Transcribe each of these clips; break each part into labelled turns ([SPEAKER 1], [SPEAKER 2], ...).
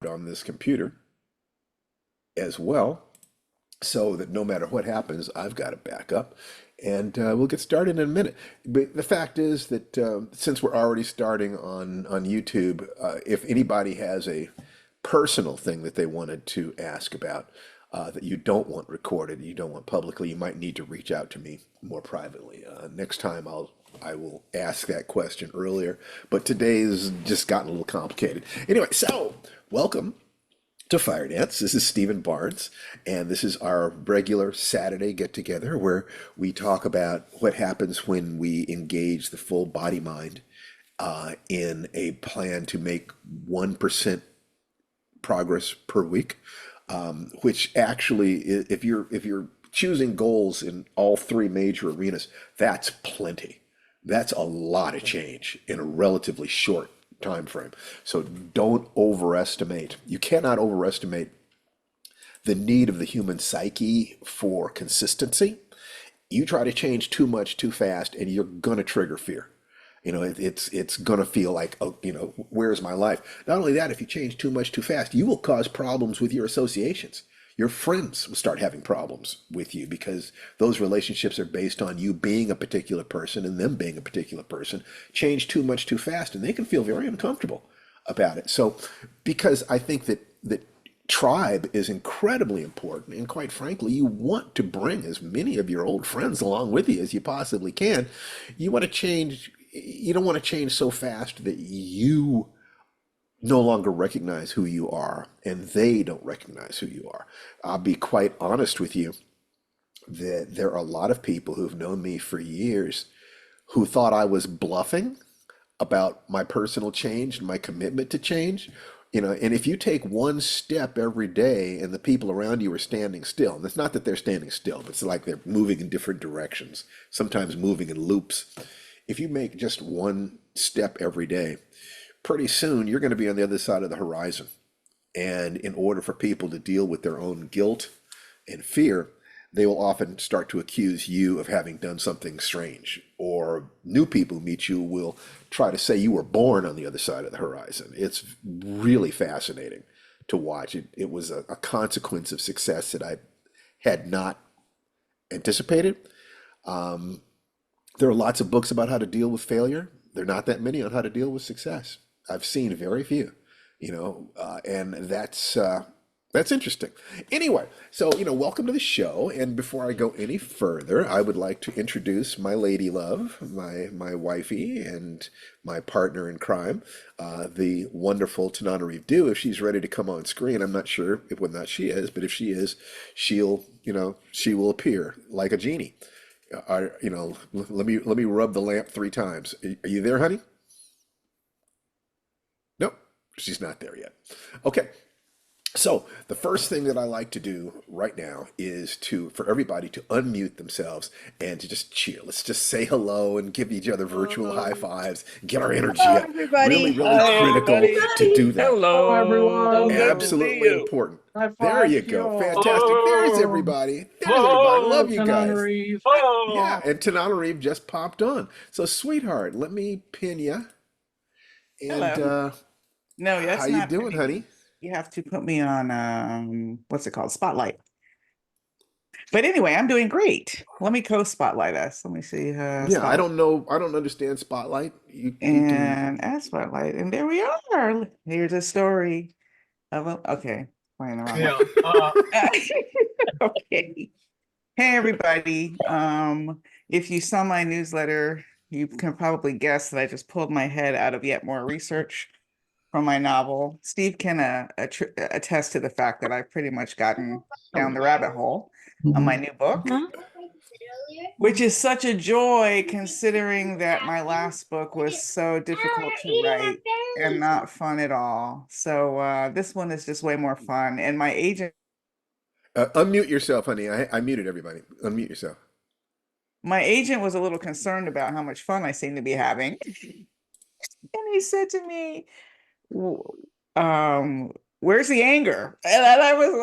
[SPEAKER 1] on this computer as well, so that no matter what happens, I've got a backup. And we'll get started in a minute. But the fact is that since we're already starting on YouTube, if anybody has a personal thing that they wanted to ask about that you don't want recorded, you don't want publicly, you might need to reach out to me more privately. Next time I will ask that question earlier, but today's just gotten a little complicated. Anyway, so welcome to Firedance. This is Stephen Barnes, and this is our regular Saturday get together where we talk about what happens when we engage the full body mind in a plan to make 1% progress per week, which actually, if you're choosing goals in all three major arenas, that's plenty. That's a lot of change in a relatively short time frame. So don't overestimate. You cannot overestimate the need of the human psyche for consistency. You try to change too much too fast, and you're gonna trigger fear. It's gonna feel like, oh, where's my life? Not only that, if you change too much too fast, you will cause problems with your associations. Your friends will start having problems with you because those relationships are based on you being a particular person and them being a particular person. Change too much too fast, and they can feel very uncomfortable about it. So, because I think that tribe is incredibly important, and quite frankly, you want to bring as many of your old friends along with you as you possibly can. You want to change. You don't want to change so fast that you no longer recognize who you are and they don't recognize who you are. I'll be quite honest with you that there are a lot of people who've known me for years who thought I was bluffing about my personal change and my commitment to change. And if you take one step every day and the people around you are standing still, and it's not that they're standing still, but it's like they're moving in different directions, sometimes moving in loops. If you make just one step every day, pretty soon you're going to be on the other side of the horizon. And in order for people to deal with their own guilt and fear, they will often start to accuse you of having done something strange. Or new people who meet you will try to say you were born on the other side of the horizon. It's really fascinating to watch. It was a consequence of success that I had not anticipated. Um, there are lots of books about how to deal with failure. There are not that many on how to deal with success. I've seen very few, and that's interesting. Anyway, so welcome to the show. And before I go any further, I would like to introduce my lady love, my wifey, and my partner in crime, the wonderful Tananarive Dew. If she's ready to come on screen, I'm not sure if whether or not she is, but if she is, she will appear like a genie. Let me rub the lamp 3 times. Are you there, honey? Nope, she's not there yet. Okay, so the first thing that I like to do right now is for everybody to unmute themselves and to just cheer. Let's just say hello and give each other virtual high fives, get our energy
[SPEAKER 2] Hello,
[SPEAKER 1] up. Really,
[SPEAKER 2] everybody.
[SPEAKER 1] really
[SPEAKER 3] Hi,
[SPEAKER 1] critical
[SPEAKER 3] everybody.
[SPEAKER 1] to do that.
[SPEAKER 3] Hello,
[SPEAKER 2] Hello.
[SPEAKER 3] so good to see
[SPEAKER 1] Absolutely
[SPEAKER 3] you.
[SPEAKER 1] important.
[SPEAKER 2] High
[SPEAKER 1] There
[SPEAKER 2] five
[SPEAKER 1] you
[SPEAKER 2] to
[SPEAKER 1] go.
[SPEAKER 2] y'all.
[SPEAKER 1] Fantastic. There's
[SPEAKER 3] Oh,
[SPEAKER 1] everybody. There's everybody.
[SPEAKER 2] Hello,
[SPEAKER 1] Love
[SPEAKER 3] oh,
[SPEAKER 1] you guys.
[SPEAKER 2] Tananarive.
[SPEAKER 1] Yeah,
[SPEAKER 3] oh.
[SPEAKER 1] and Tanana Reeve just popped on. So, sweetheart, let me pin you. And
[SPEAKER 2] Hello. No,
[SPEAKER 1] how
[SPEAKER 2] that's
[SPEAKER 1] you
[SPEAKER 2] not
[SPEAKER 1] doing,
[SPEAKER 2] pinning
[SPEAKER 1] honey?
[SPEAKER 2] me. You have to put me on what's it called? Spotlight. But anyway, I'm doing great. Let me co-spotlight us. Let me see
[SPEAKER 1] Yeah, I
[SPEAKER 2] spotlight.
[SPEAKER 1] don't know. I don't understand Spotlight. You can.
[SPEAKER 2] And add spotlight. And there we are. Here's a story of a okay, playing the wrong one.
[SPEAKER 3] Yeah.
[SPEAKER 2] Okay. Hey everybody. If you saw my newsletter, you can probably guess that I just pulled my head out of yet more research from my novel. Steve can attest to the fact that I've pretty much gotten down the rabbit hole on my new book, which is such a joy considering that my last book was so difficult to write and not fun at all. So this one is just way more fun. And
[SPEAKER 1] Unmute yourself, honey. I muted everybody. Unmute yourself.
[SPEAKER 2] my agent was a little concerned about how much fun I seem to be having. And he said to me, "W- where's the anger?" And I was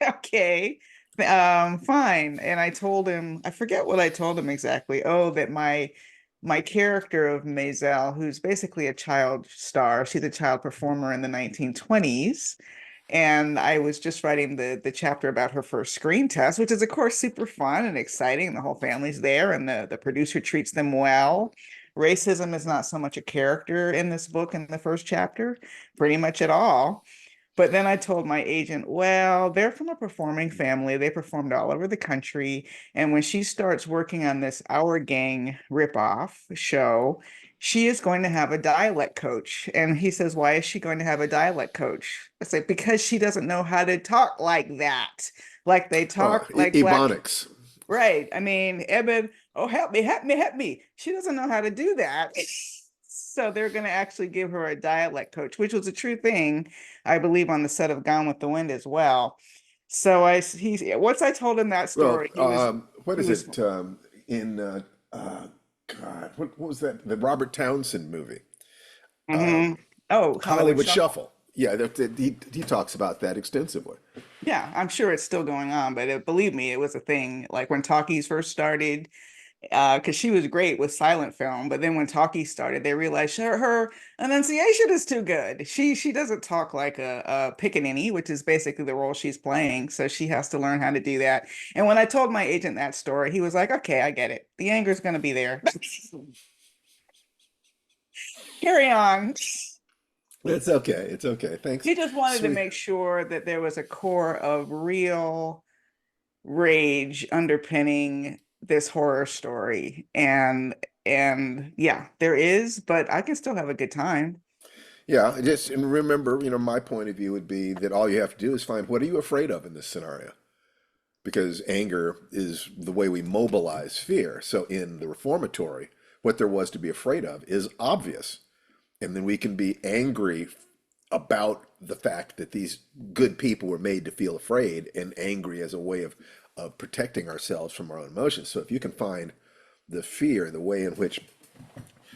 [SPEAKER 2] like, okay, fine. And I told him, I forget what I told him exactly. Oh, that my my character of Maisel, who's basically a child star, she's a child performer in the 1920s. And I was just writing the chapter about her first screen test, which is of course super fun and exciting. The whole family's there, and the producer treats them well. Racism is not so much a character in this book in the first chapter, pretty much at all. But then I told my agent, well, they're from a performing family. They performed all over the country. And when she starts working on this Our Gang ripoff show, she is going to have a dialect coach. And he says, why is she going to have a dialect coach? I say, because she doesn't know how to talk like that. Like they talk like black.
[SPEAKER 1] Ebonics.
[SPEAKER 2] Right. I mean, Eben, oh, help me, help me, help me. She doesn't know how to do that. So they're going to actually give her a dialect coach, which was a true thing, I believe, on the set of Gone with the Wind as well. So once I told him that
[SPEAKER 1] Well,
[SPEAKER 2] story, he was
[SPEAKER 1] what
[SPEAKER 2] he
[SPEAKER 1] is
[SPEAKER 2] was
[SPEAKER 1] it in God? What was that? The Robert Townsend movie,
[SPEAKER 2] mhm. Oh, Hollywood
[SPEAKER 1] Hollywood
[SPEAKER 2] Shuffle.
[SPEAKER 1] Shuffle. Yeah, he talks about that extensively.
[SPEAKER 2] Yeah, I'm sure it's still going on, but believe me, it was a thing. Like when talkies first started, because she was great with silent film, but then when talkie started, they realized her enunciation is too good. She doesn't talk like a pickaninny, which is basically the role she's playing. So she has to learn how to do that. And when I told my agent that story, he was like, "Okay, I get it. The anger is going to be there. Carry on."
[SPEAKER 1] It's okay. It's okay. Thanks,
[SPEAKER 2] He just wanted to
[SPEAKER 1] sweet.
[SPEAKER 2] make sure that there was a core of real rage underpinning this horror story, and yeah, there is, but I can still have a good time.
[SPEAKER 1] Yeah, just and remember, my point of view would be that all you have to do is find what are you afraid of in this scenario? Because anger is the way we mobilize fear. So in the reformatory, what there was to be afraid of is obvious. And then we can be angry about the fact that these good people were made to feel afraid and angry as a way of protecting ourselves from our own emotions. So if you can find the fear, the way in which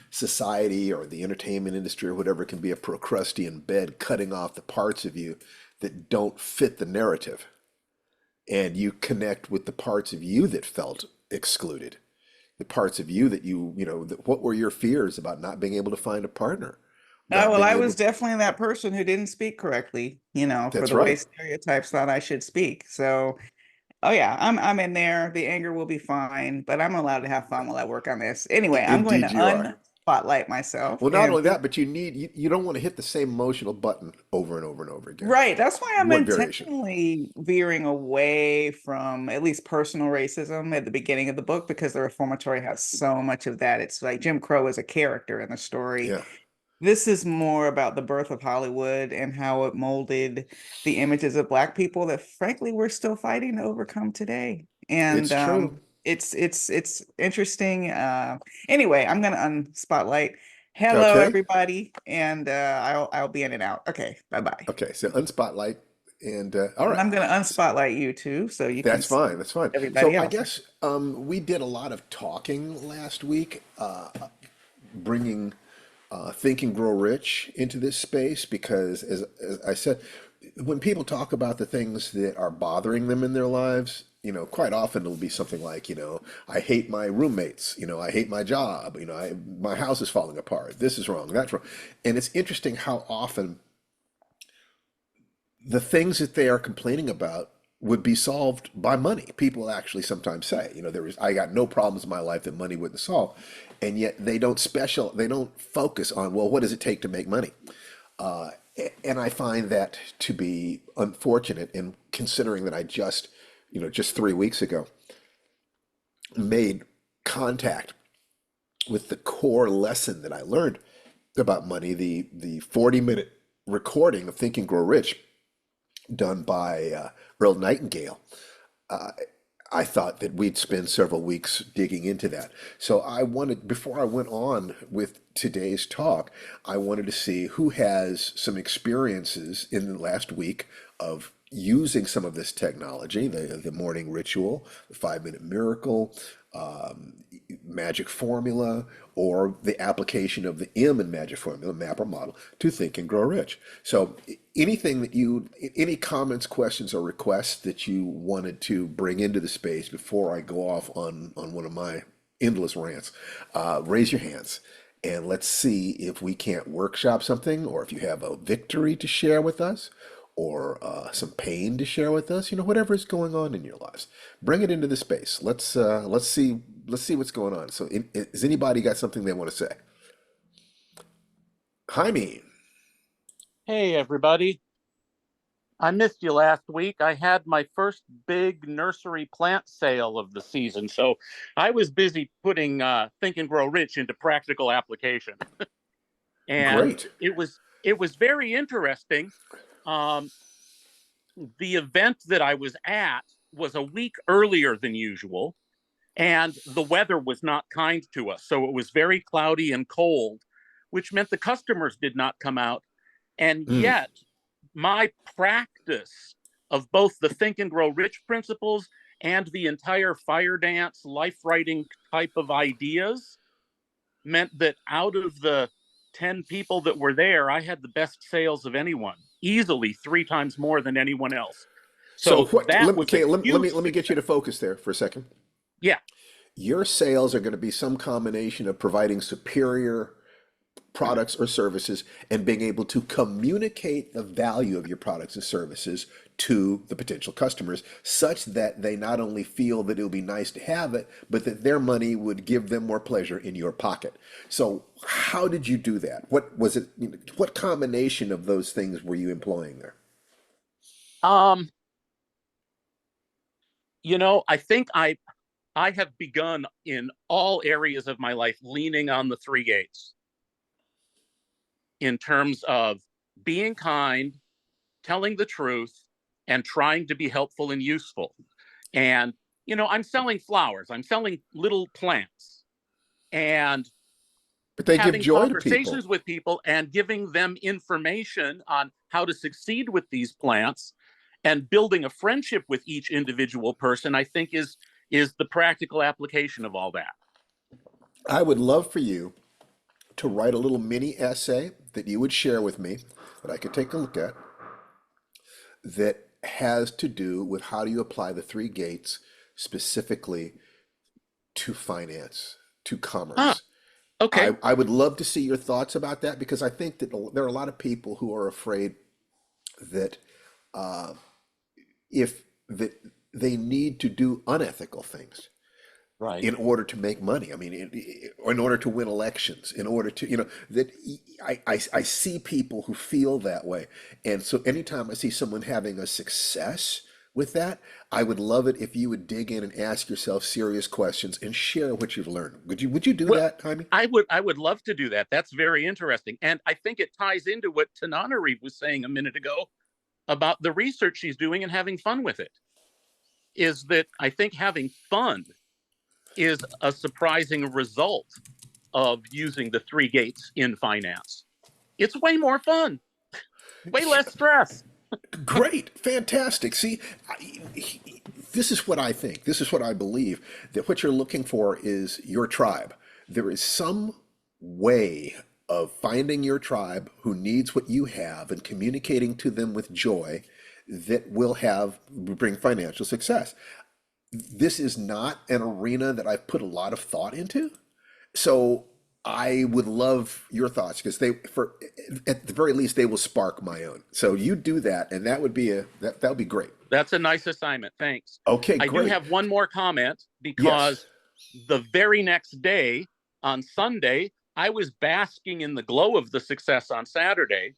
[SPEAKER 1] society or the entertainment industry or whatever can be a Procrustean bed cutting off the parts of you that don't fit the narrative, and you connect with the parts of you that felt excluded, the parts of you that what were your fears about not being able to find a partner, not
[SPEAKER 2] Well,
[SPEAKER 1] being
[SPEAKER 2] I
[SPEAKER 1] able.
[SPEAKER 2] was definitely that person who didn't speak correctly, for
[SPEAKER 1] That's
[SPEAKER 2] the way
[SPEAKER 1] right.
[SPEAKER 2] stereotypes thought I should speak. So, oh yeah, I'm in there. The anger will be fine, but I'm allowed to have fun while I work on this. Anyway, I'm going
[SPEAKER 1] Indeed
[SPEAKER 2] to
[SPEAKER 1] you are.
[SPEAKER 2] unspotlight myself
[SPEAKER 1] Well, not
[SPEAKER 2] and
[SPEAKER 1] only that, but you don't want to hit the same emotional button over and over and over again.
[SPEAKER 2] right. That's why
[SPEAKER 1] You
[SPEAKER 2] I'm
[SPEAKER 1] want variation.
[SPEAKER 2] intentionally veering away from at least personal racism at the beginning of the book because the reformatory has so much of that. It's like Jim Crow is a character in the story.
[SPEAKER 1] Yeah,
[SPEAKER 2] This is more about the birth of Hollywood and how it molded the images of Black people that, frankly, we're still fighting to overcome today. And
[SPEAKER 1] it's true.
[SPEAKER 2] it's interesting. Anyway, I'm gonna unspotlight. Hello,
[SPEAKER 1] Okay.
[SPEAKER 2] everybody, and I'll be in and out. Okay, bye bye.
[SPEAKER 1] Okay. So unspotlight, and all
[SPEAKER 2] And
[SPEAKER 1] right.
[SPEAKER 2] I'm gonna
[SPEAKER 1] So
[SPEAKER 2] unspotlight you too, so you can
[SPEAKER 1] that's
[SPEAKER 2] see
[SPEAKER 1] fine. That's fine. So
[SPEAKER 2] everybody
[SPEAKER 1] I
[SPEAKER 2] else.
[SPEAKER 1] guess we did a lot of talking last week, bringing Think and Grow Rich into this space because, as I said, when people talk about the things that are bothering them in their lives, quite often it'll be something like, I hate my roommates, I hate my job, my house is falling apart, this is wrong, that's wrong. And it's interesting how often the things that they are complaining about would be solved by money. People actually sometimes say, I got no problems in my life that money wouldn't solve. And yet they don't focus on, well, what does it take to make money? Uh, and I find that to be unfortunate in considering that just 3 weeks ago, made contact with the core lesson that I learned about money, the 40-minute recording of Think and Grow Rich done by Earl Nightingale. Uh, I thought that we'd spend several weeks digging into that. So before I went on with today's talk, I wanted to see who has some experiences in the last week of using some of this technology, the morning ritual, the 5-minute miracle, um, magic formula, or the application of the M in magic formula, map or model, to Think and Grow Rich. So any comments, questions, or requests that you wanted to bring into the space before I go off on one of my endless rants. Raise your hands and let's see if we can't workshop something, or if you have a victory to share with us, or some pain to share with us. Whatever is going on in your lives, bring it into the space. Let's see what's going on. So, has anybody got something they want to say? Jaime,
[SPEAKER 3] Hey, everybody. I missed you last week. I had my first big nursery plant sale of the season, so I was busy putting Think and Grow Rich into practical application. And
[SPEAKER 1] great.
[SPEAKER 3] it was very interesting. Um, the event that I was at was a week earlier than usual, and the weather was not kind to us. So it was very cloudy and cold, which meant the customers did not come out. And
[SPEAKER 1] Mm.
[SPEAKER 3] yet, my practice of both the Think and Grow Rich principles and the entire Firedance life writing type of ideas meant that out of the 10 people that were there, I had the best sales of anyone, easily 3 times more than anyone else.
[SPEAKER 1] So
[SPEAKER 3] So
[SPEAKER 1] what?
[SPEAKER 3] that was a
[SPEAKER 1] Let me
[SPEAKER 3] huge
[SPEAKER 1] let me get you
[SPEAKER 3] success.
[SPEAKER 1] to focus there for a second.
[SPEAKER 3] Yeah.
[SPEAKER 1] Your sales are going to be some combination of providing superior products or services and being able to communicate the value of your products and services to the potential customers, such that they not only feel that it would be nice to have it, but that their money would give them more pleasure in your pocket. So how did you do that? What was it? What combination of those things were you employing there?
[SPEAKER 3] Um, I think I have begun in all areas of my life leaning on the three gates in terms of being kind, telling the truth, and trying to be helpful and useful. And, I'm selling flowers, I'm selling little plants, and
[SPEAKER 1] But they give
[SPEAKER 3] having
[SPEAKER 1] joy to people.
[SPEAKER 3] conversations with people and giving them information on how to succeed with these plants and building a friendship with each individual person, I think is the practical application of all that.
[SPEAKER 1] I would love for you to write a little mini essay that you would share with me that I could take a look at, that has to do with how do you apply the three gates specifically to finance, to
[SPEAKER 3] Ah,
[SPEAKER 1] commerce.
[SPEAKER 3] okay.
[SPEAKER 1] I would love to see your thoughts about that, because I think that there are a lot of people who are afraid that if that they need to do unethical things
[SPEAKER 3] Right.
[SPEAKER 1] in order to make money. I mean, or in order to win elections, in order to, that I see people who feel that way. And so anytime I see someone having a success with that, I would love it if you would dig in and ask yourself serious questions and share what you've learned. Would you do
[SPEAKER 3] Well,
[SPEAKER 1] that, Jaime?
[SPEAKER 3] I would love to do that. That's very interesting. And I think it ties into what Tananarive was saying a minute ago about the research she's doing and having fun with it. Is that I think having fun is a surprising result of using the three gates in finance. It's way more fun, way less stress.
[SPEAKER 1] Great, fantastic. See, this is what I think. This is what I believe, that what you're looking for is your tribe. There is some way of finding your tribe who needs what you have and communicating to them with joy that will have bring financial success. This is not an arena that I've put a lot of thought into. So I would love your thoughts, because at the very least they will spark my own. So you do that, and that would be great.
[SPEAKER 3] That's a nice assignment. Thanks.
[SPEAKER 1] Okay,
[SPEAKER 3] I do
[SPEAKER 1] great.
[SPEAKER 3] have one more comment
[SPEAKER 1] Yes.
[SPEAKER 3] because the very next day on Sunday, I was basking in the glow of the success on Saturday,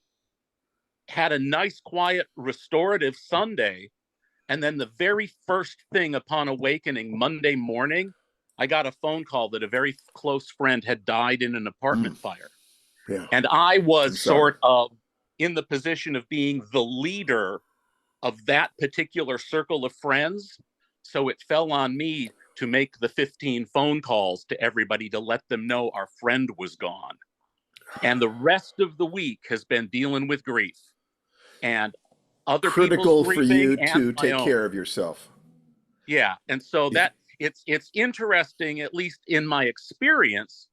[SPEAKER 3] had a nice, quiet, restorative Sunday. And then the very first thing upon awakening Monday morning, I got a phone call that a very close friend had died in an
[SPEAKER 1] Mm,
[SPEAKER 3] apartment fire.
[SPEAKER 1] yeah.
[SPEAKER 3] And I
[SPEAKER 1] I'm
[SPEAKER 3] was
[SPEAKER 1] sorry.
[SPEAKER 3] sort of in the position of being the leader of that particular circle of friends. So it fell on me to make the 15 phone calls to everybody to let them know our friend was gone. And the rest of the week has been dealing with grief and other people's
[SPEAKER 1] Critical for
[SPEAKER 3] grieving
[SPEAKER 1] you
[SPEAKER 3] and
[SPEAKER 1] to
[SPEAKER 3] my
[SPEAKER 1] take
[SPEAKER 3] own.
[SPEAKER 1] care of yourself.
[SPEAKER 3] Yeah. And so
[SPEAKER 1] If
[SPEAKER 3] that it's interesting, at least in my experience,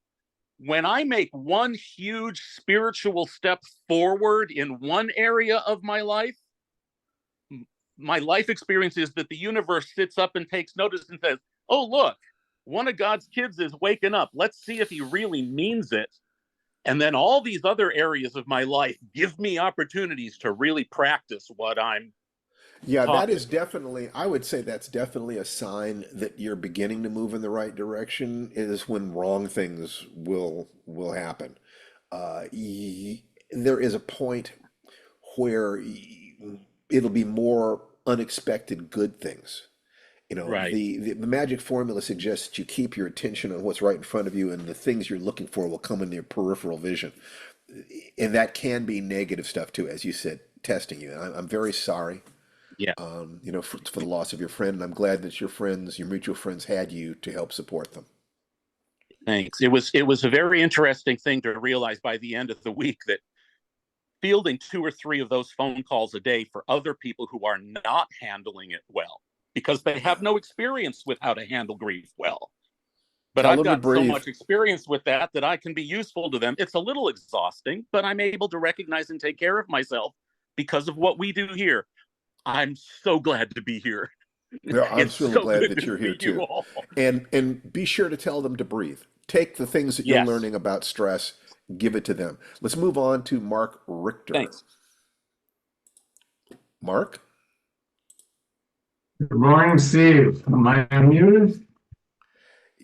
[SPEAKER 3] when I make one huge spiritual step forward in one area of my life experience is that the universe sits up and takes notice and says, "Oh, look, one of God's kids is waking up. Let's see if he really means it. And then all these other areas of my life give me opportunities to really practice what I'm
[SPEAKER 1] Yeah,
[SPEAKER 3] taught
[SPEAKER 1] that
[SPEAKER 3] to
[SPEAKER 1] is
[SPEAKER 3] do.
[SPEAKER 1] definitely, I would say that's definitely a sign that you're beginning to move in the right direction is when wrong things will happen. There is a point where it'll be more unexpected good things. You know,
[SPEAKER 3] Right.
[SPEAKER 1] the magic formula suggests that you keep your attention on what's right in front of you, and the things you're looking for will come in your peripheral vision. And that can be negative stuff too, as you said, testing you. And I'm very sorry,
[SPEAKER 3] Yeah.
[SPEAKER 1] for the loss of your friend. And I'm glad that your friends, your mutual friends, had you to help support them.
[SPEAKER 3] Thanks. It was a very interesting thing to realize by the end of the week that fielding 2 or 3 of those phone calls a day for other people who are not handling it well because they have
[SPEAKER 1] Yeah.
[SPEAKER 3] no experience with how to handle grief well. But
[SPEAKER 1] Tell
[SPEAKER 3] I've
[SPEAKER 1] them to
[SPEAKER 3] got so
[SPEAKER 1] breathe.
[SPEAKER 3] much experience with that I can be useful to them. It's a little exhausting, but I'm able to recognize and take care of myself because of what we do here. I'm so glad to be here.
[SPEAKER 1] Yeah, I'm
[SPEAKER 3] It's
[SPEAKER 1] certainly
[SPEAKER 3] so
[SPEAKER 1] glad
[SPEAKER 3] good
[SPEAKER 1] that
[SPEAKER 3] to
[SPEAKER 1] you're here
[SPEAKER 3] see you
[SPEAKER 1] too.
[SPEAKER 3] all.
[SPEAKER 1] And be sure to tell them to breathe. Take the things that you're
[SPEAKER 3] Yes.
[SPEAKER 1] learning about stress, give it to them. Let's move on to Mark Richter.
[SPEAKER 3] Thanks.
[SPEAKER 1] Mark?
[SPEAKER 4] Good morning, Steve. Am I unmuted?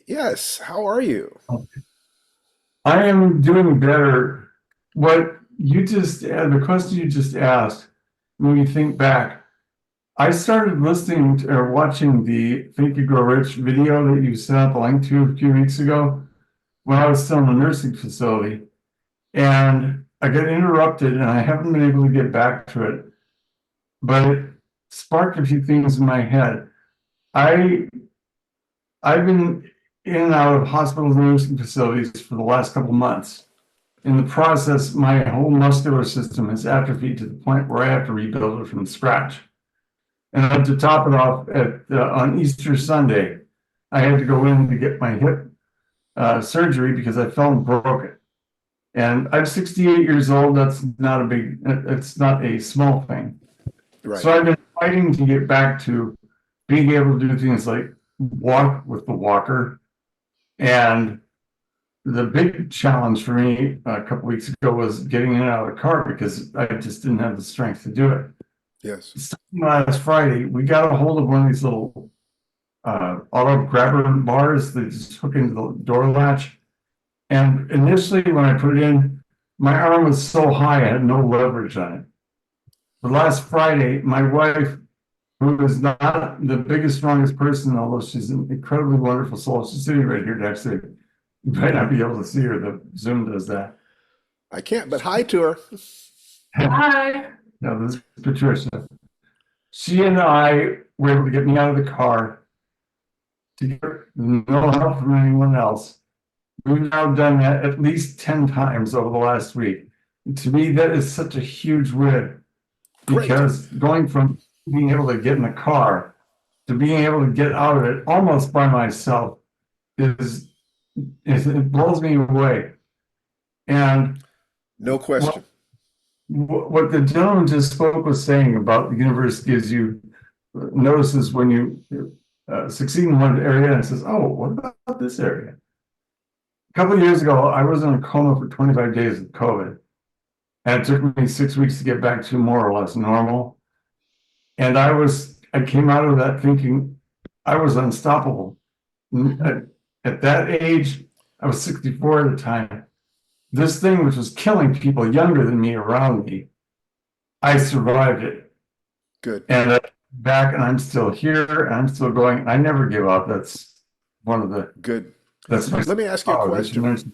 [SPEAKER 1] Yes, how are you?
[SPEAKER 4] I am doing better. What you just, the question you just asked, when you think back, I started listening to, or watching the Think You Grow Rich video that you sent out the link to a few weeks ago when I was still in the nursing facility. And I got interrupted and I haven't been able to get back to it, but it sparked a few things in my head. I I've been in and out of hospitals and nursing facilities for the last couple of months. In the process, my whole muscular system has atrophied to the point where I have to rebuild it from scratch. And then to top it off, on Easter Sunday, I had to go in to get my hip surgery because I fell and broke it. And I'm 68 years old. That's not a big, it's not a small thing.
[SPEAKER 1] Right.
[SPEAKER 4] So I've been fighting to get back to being able to do things like walk with the walker. And the big challenge for me a couple weeks ago was getting in and out of the car because I just didn't have the strength to do it.
[SPEAKER 1] Yes.
[SPEAKER 4] Starting last Friday, we got a hold of one of these little auto grabber bars that just hook into the door latch. And initially, when I put it in, my arm was so high, I had no leverage on it. But last Friday, my wife, who is not the biggest, strongest person, although she's an incredibly wonderful soul, she's sitting right here next to me. You might not be able to see her, the Zoom does that.
[SPEAKER 1] I can't, but hi to her.
[SPEAKER 4] Hi. No, this is Patricia. She and I were able to get me out of the car to get no help from anyone else. We've now done that at least 10 times over the last week. To me, that is such a huge win
[SPEAKER 1] Great.
[SPEAKER 4] because going from being able to get in the car to being able to get out of it almost by myself is it blows me away. And
[SPEAKER 1] No question.
[SPEAKER 4] what the gentleman just spoke was saying about the universe gives you notices when you succeed in one area and says, oh, what about this area? A couple of years ago, I was in a coma for 25 days with COVID. And it took me 6 weeks to get back to more or less normal. And I came out of that thinking I was unstoppable. At that age, I was 64 at the time. This thing, which was killing people younger than me around me, I survived it.
[SPEAKER 1] Good.
[SPEAKER 4] And I'm back and I'm still here and I'm still going. I never give up. That's one of the,
[SPEAKER 1] Good.
[SPEAKER 4] that's my
[SPEAKER 1] Let me ask you a
[SPEAKER 4] power.
[SPEAKER 1] question.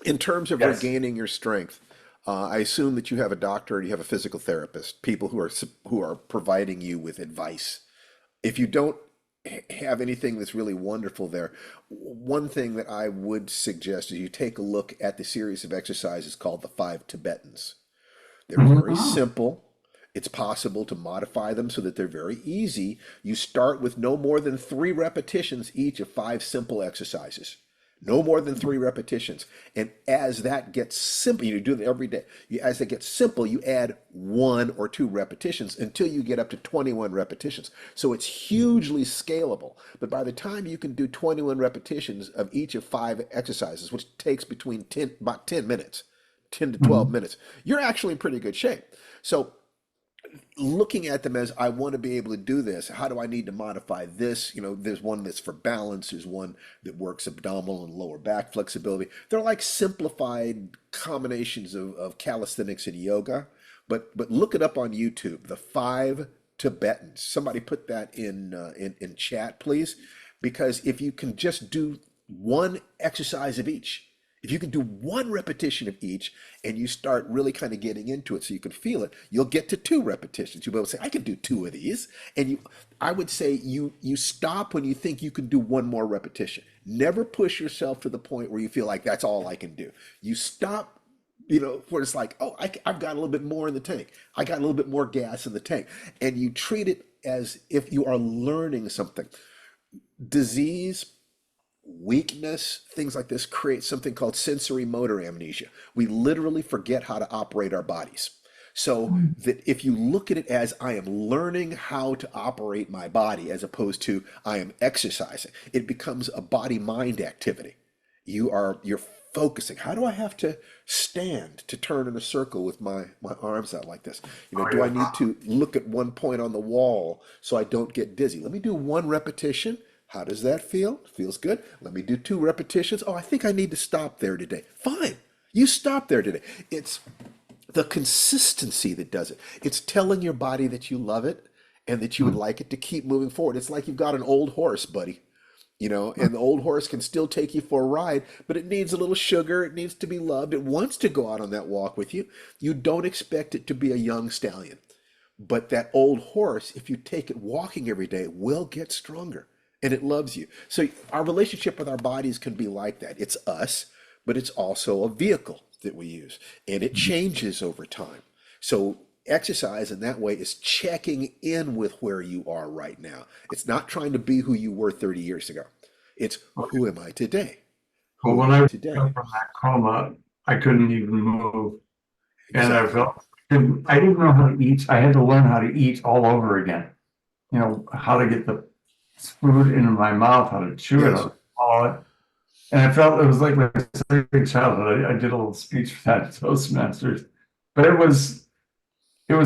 [SPEAKER 1] In terms of
[SPEAKER 4] Yes.
[SPEAKER 1] regaining your strength, I assume that you have a doctor and you have a physical therapist, people who are providing you with advice. If you don't have anything that's really wonderful there, one thing that I would suggest is you take a look at the series of exercises called the Five Tibetans. They're very simple. It's possible to modify them so that they're very easy. You start with no more than 3 repetitions each of 5 simple exercises. No more than 3 repetitions. And as that gets simple, you do it every day. As it gets simple, you add 1 or 2 repetitions until you get up to 21 repetitions. So it's hugely scalable. But by the time you can do 21 repetitions of each of 5 exercises, which takes between about 10 minutes, 10 to 12
[SPEAKER 4] Mhm.
[SPEAKER 1] minutes, you're actually in pretty good shape. So looking at them as I want to be able to do this. How do I need to modify this? There's one that's for balance. There's one that works abdominal and lower back flexibility. They're like simplified combinations of calisthenics and yoga. But look it up on YouTube. The 5 Tibetans. Somebody put that in chat, please, because if you can just do one exercise of each. If you can do 1 repetition of each and you start really kind of getting into it so you can feel it, you'll get to 2 repetitions. You'll be able to say, I can do 2 of these. And I would say you stop when you think you can do 1 more repetition. Never push yourself to the point where you feel like that's all I can do. You stop, where it's like, oh, I've got a little bit more in the tank. I got a little bit more gas in the tank. And you treat it as if you are learning something. Disease, weakness, things like this create something called sensory motor amnesia. We literally forget how to operate our bodies. So that if you look at it as I am learning how to operate my body as opposed to I am exercising, it becomes a body mind activity. You're focusing. How do I have to stand to turn in a circle with my arms out like this?
[SPEAKER 4] Oh,
[SPEAKER 1] Do I
[SPEAKER 4] yeah.
[SPEAKER 1] need to look at one point on the wall so I don't get dizzy? Let me do 1 repetition. How does that feel? Feels good. Let me do 2 repetitions. Oh, I think I need to stop there today. Fine. You stop there today. It's the consistency that does it. It's telling your body that you love it and that you would like it to keep moving forward. It's like you've got an old horse, buddy. And the old horse can still take you for a ride, but it needs a little sugar. It needs to be loved. It wants to go out on that walk with you. You don't expect it to be a young stallion. But that old horse, if you take it walking every day, will get stronger and it loves you. So our relationship with our bodies can be like that. It's us, but it's also a vehicle that we use and it changes over time. So exercise in that way is checking in with where you are right now. It's not trying to be who you were 30 years ago. It's who am I today?
[SPEAKER 4] But
[SPEAKER 1] Who
[SPEAKER 4] when
[SPEAKER 1] am I
[SPEAKER 4] I woke
[SPEAKER 1] today?
[SPEAKER 4] up from that coma, I couldn't even move. And I
[SPEAKER 1] Exactly.
[SPEAKER 4] felt, and I didn't know how to eat. I had to learn how to eat all over again. How to get the food into my mouth, how to chew it, how
[SPEAKER 1] Yes.
[SPEAKER 4] to swallow it. And I felt it was like my second childhood. I did a little speech for that at Toastmasters, but it was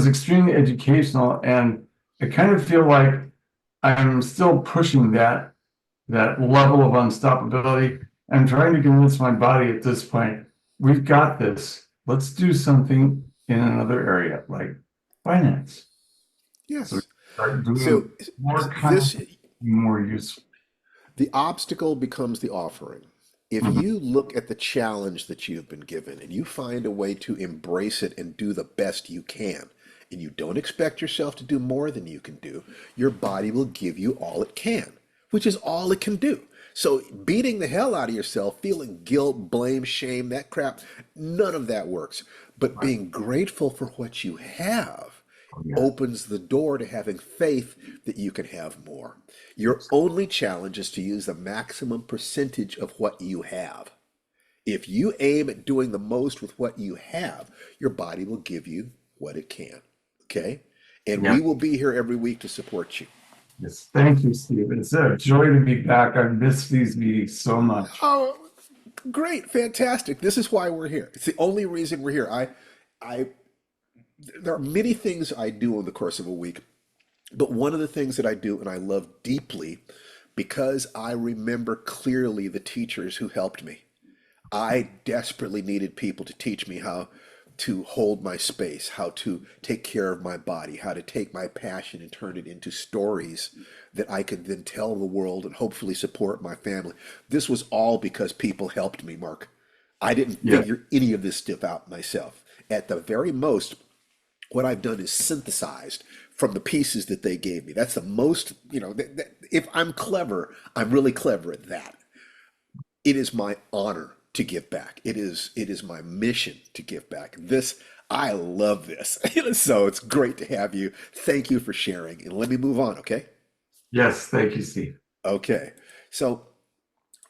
[SPEAKER 4] extremely educational, and I kind of feel like I'm still pushing that level of unstoppability. I'm trying to convince my body at this point, we've got this. Let's do something in another area like finance. So we
[SPEAKER 1] Yes.
[SPEAKER 4] start
[SPEAKER 1] So
[SPEAKER 4] doing more
[SPEAKER 1] this
[SPEAKER 4] content, more useful.
[SPEAKER 1] the obstacle becomes the offering. If
[SPEAKER 4] Mhm.
[SPEAKER 1] you look at the challenge that you've been given and you find a way to embrace it and do the best you can, and you don't expect yourself to do more than you can do, your body will give you all it can, which is all it can do. So beating the hell out of yourself, feeling guilt, blame, shame, that crap, none of that works. But
[SPEAKER 4] Right.
[SPEAKER 1] being grateful for what you have
[SPEAKER 4] Oh, yeah.
[SPEAKER 1] opens the door to having faith that you can have more. Your only challenge is to use the maximum percentage of what you have. If you aim at doing the most with what you have, your body will give you what it can. Okay? And
[SPEAKER 4] Yeah.
[SPEAKER 1] we will be here every week to support you.
[SPEAKER 4] Yes. Thank you, Steve. It's a joy to be back. I've missed these meetings so much.
[SPEAKER 1] Oh, great, fantastic. This is why we're here. It's the only reason we're here. I there are many things I do in the course of a week, but one of the things that I do and I love deeply because I remember clearly the teachers who helped me. I desperately needed people to teach me how to hold my space, how to take care of my body, how to take my passion and turn it into stories that I could then tell the world and hopefully support my family. This was all because people helped me, Mark. I didn't
[SPEAKER 4] Yeah.
[SPEAKER 1] figure any of this stuff out myself. At the very most, what I've done is synthesized from the pieces that they gave me. That's the most, if I'm clever, I'm really clever at that. It is my honor to give back. It is my mission to give back. I love this. So it's great to have you. Thank you for sharing. And let me move on, okay?
[SPEAKER 4] Yes. Thank you, Steve.
[SPEAKER 1] Okay. So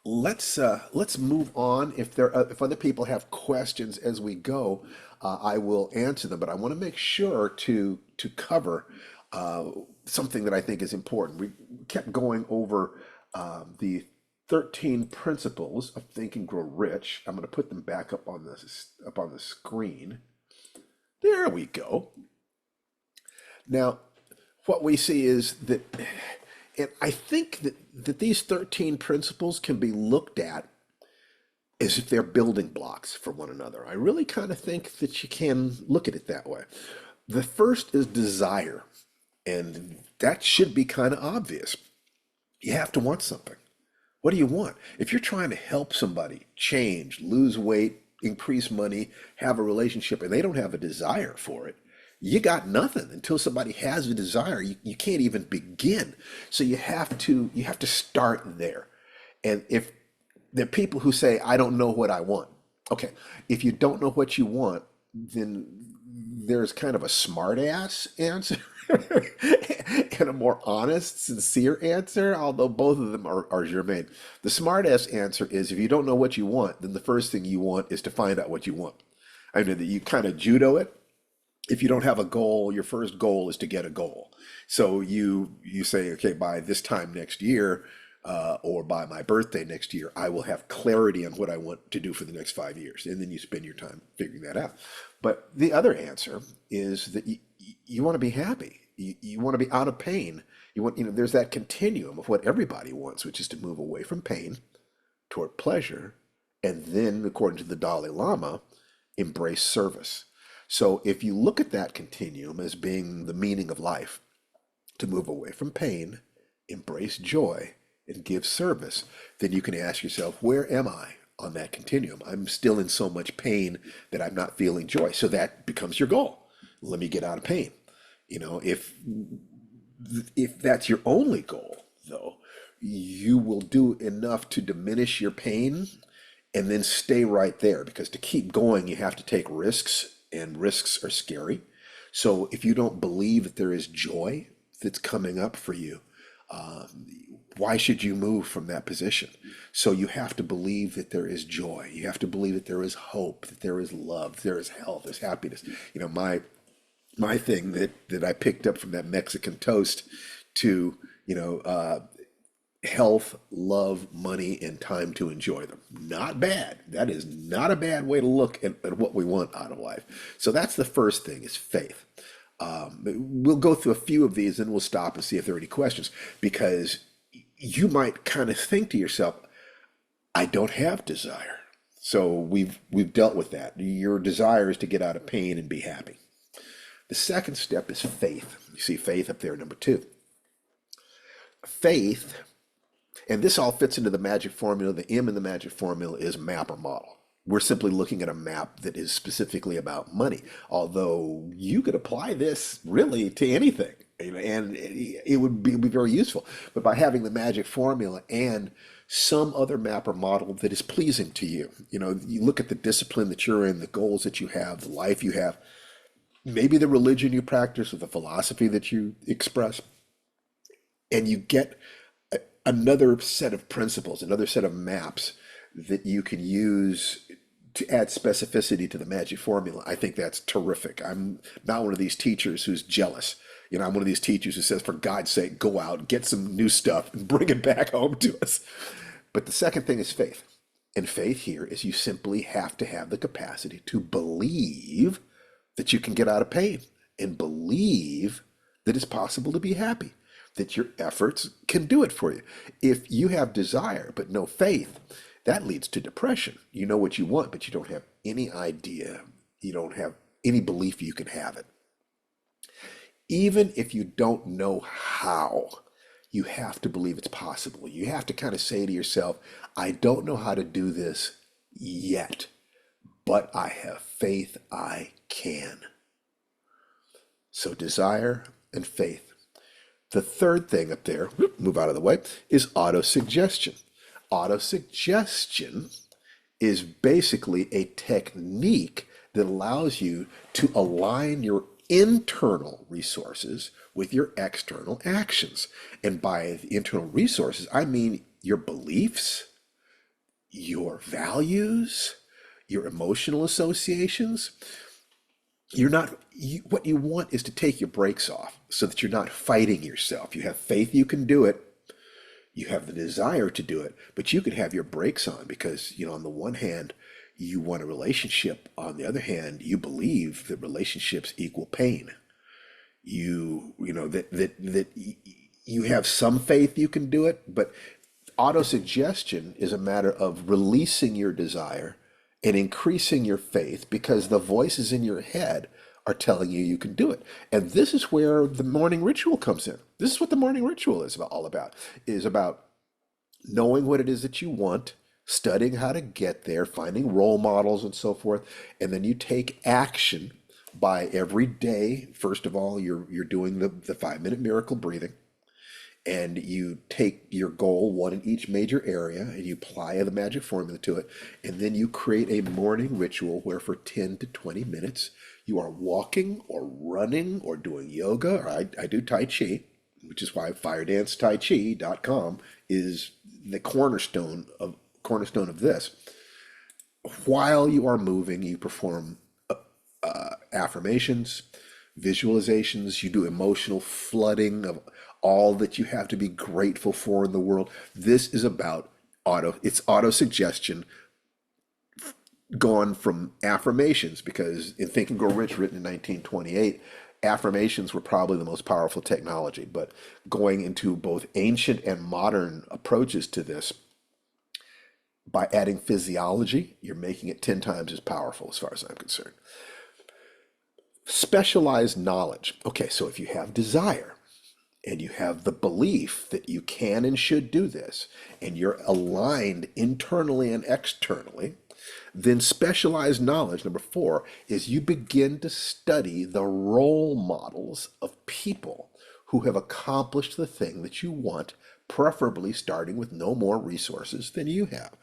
[SPEAKER 1] let's move on. If other people have questions as we go, I will answer them. But I want to make sure to cover uh, something that I think is important. We kept going over the 13 principles of Think and Grow Rich. I'm going to put them back up on the screen. There we go. Now, what we see is that, and I think that these 13 principles can be looked at as if they're building blocks for one another. I really kind of think that you can look at it that way. The first is desire, and that should be kind of obvious. You have to want something. What do you want? If you're trying to help somebody change, lose weight, increase money, have a relationship, and they don't have a desire for it, you got nothing until somebody has a desire. You can't even begin. So you have to start there. And if there are people who say, I don't know what I want. Okay, if you don't know what you want, then there's kind of a smart ass answer and a more honest, sincere answer, although both of them are germane. The smart ass answer is if you don't know what you want, then the first thing you want is to find out what you want. I mean, you kind of judo it. If you don't have a goal, your first goal is to get a goal. So you say, okay, by this time next year, or by my birthday next year, I will have clarity on what I want to do for the next 5 years. And then you spend your time figuring that out. But the other answer is that you want to be happy. You want to be out of pain. There's that continuum of what everybody wants, which is to move away from pain toward pleasure. And then, according to the Dalai Lama, embrace service. So if you look at that continuum as being the meaning of life, to move away from pain, embrace joy, and give service, then you can ask yourself, where am I on that continuum? I'm still in so much pain that I'm not feeling joy. So that becomes your goal. Let me get out of pain. If that's your only goal, though, you will do enough to diminish your pain and then stay right there, because to keep going, you have to take risks, and risks are scary. So if you don't believe that there is joy that's coming up for you, why should you move from that position? So you have to believe that there is joy. You have to believe that there is hope, that there is love, there is health, there's happiness. My thing that I picked up from that Mexican toast to, health, love, money, and time to enjoy them. Not bad. That is not a bad way to look at what we want out of life. So that's the first thing, is faith. We'll go through a few of these and we'll stop and see if there are any questions, because you might kind of think to yourself, I don't have desire. So we've dealt with that. Your desire is to get out of pain and be happy. The second step is faith. You see faith up there, number 2. Faith, and this all fits into the magic formula. The M in the magic formula is map or model. We're simply looking at a map that is specifically about money, although you could apply this really to anything, and it would be very useful. But by having the magic formula and some other map or model that is pleasing to you, you look at the discipline that you're in, the goals that you have, the life you have, maybe the religion you practice or the philosophy that you express, and you get another set of principles, another set of maps that you can use to add specificity to the magic formula. I think that's terrific. I'm not one of these teachers who's jealous. I'm one of these teachers who says, for God's sake, go out, get some new stuff and bring it back home to us. But the second thing is faith. And faith here is you simply have to have the capacity to believe that you can get out of pain, and believe that it's possible to be happy, that your efforts can do it for you. If you have desire but no faith, that leads to depression. You know what you want, but you don't have any idea. You don't have any belief you can have it. Even if you don't know how, you have to believe it's possible. You have to kind of say to yourself, I don't know how to do this yet, but I have faith I can. So desire and faith. The third thing up there, move out of the way, is autosuggestion. Autosuggestion is basically a technique that allows you to align your internal resources with your external actions. And by the internal resources, I mean your beliefs, your values, your emotional associations. You're not, what you want is to take your brakes off so that you're not fighting yourself. You have faith you can do it. You have the desire to do it, but you could have your brakes on because, on the one hand, you want a relationship. On the other hand, you believe that relationships equal pain. That you have some faith you can do it, but autosuggestion is a matter of releasing your desire and increasing your faith because the voices in your head are telling you you can do it. And this is where the morning ritual comes in. This is what the morning ritual is all about, is about knowing what it is that you want, studying how to get there, finding role models and so forth, and then you take action by every day. First of all, you're doing the 5-minute miracle breathing, and you take your goal, one in each major area, and you apply the magic formula to it, and then you create a morning ritual where for 10 to 20 minutes you are walking or running or doing yoga, or I do Tai Chi, which is why firedancetaichi.com is the cornerstone of this. While you are moving, you perform affirmations, visualizations, you do emotional flooding of all that you have to be grateful for in the world. This is about auto suggestion gone from affirmations, because in Think and Grow Rich, written in 1928, affirmations were probably the most powerful technology. But going into both ancient and modern approaches to this, by adding physiology, you're making it 10 times as powerful as far as I'm concerned. Specialized knowledge. Okay, so if you have desire and you have the belief that you can and should do this, and you're aligned internally and externally, then specialized knowledge, number 4, is you begin to study the role models of people who have accomplished the thing that you want, preferably starting with no more resources than you have.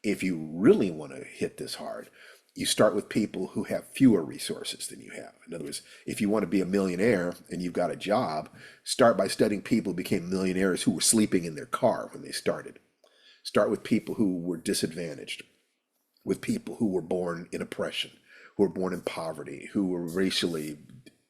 [SPEAKER 1] If you really want to hit this hard, you start with people who have fewer resources than you have. In other words, if you want to be a millionaire and you've got a job, start by studying people who became millionaires who were sleeping in their car when they started. Start with people who were disadvantaged, with people who were born in oppression, who were born in poverty, who were racially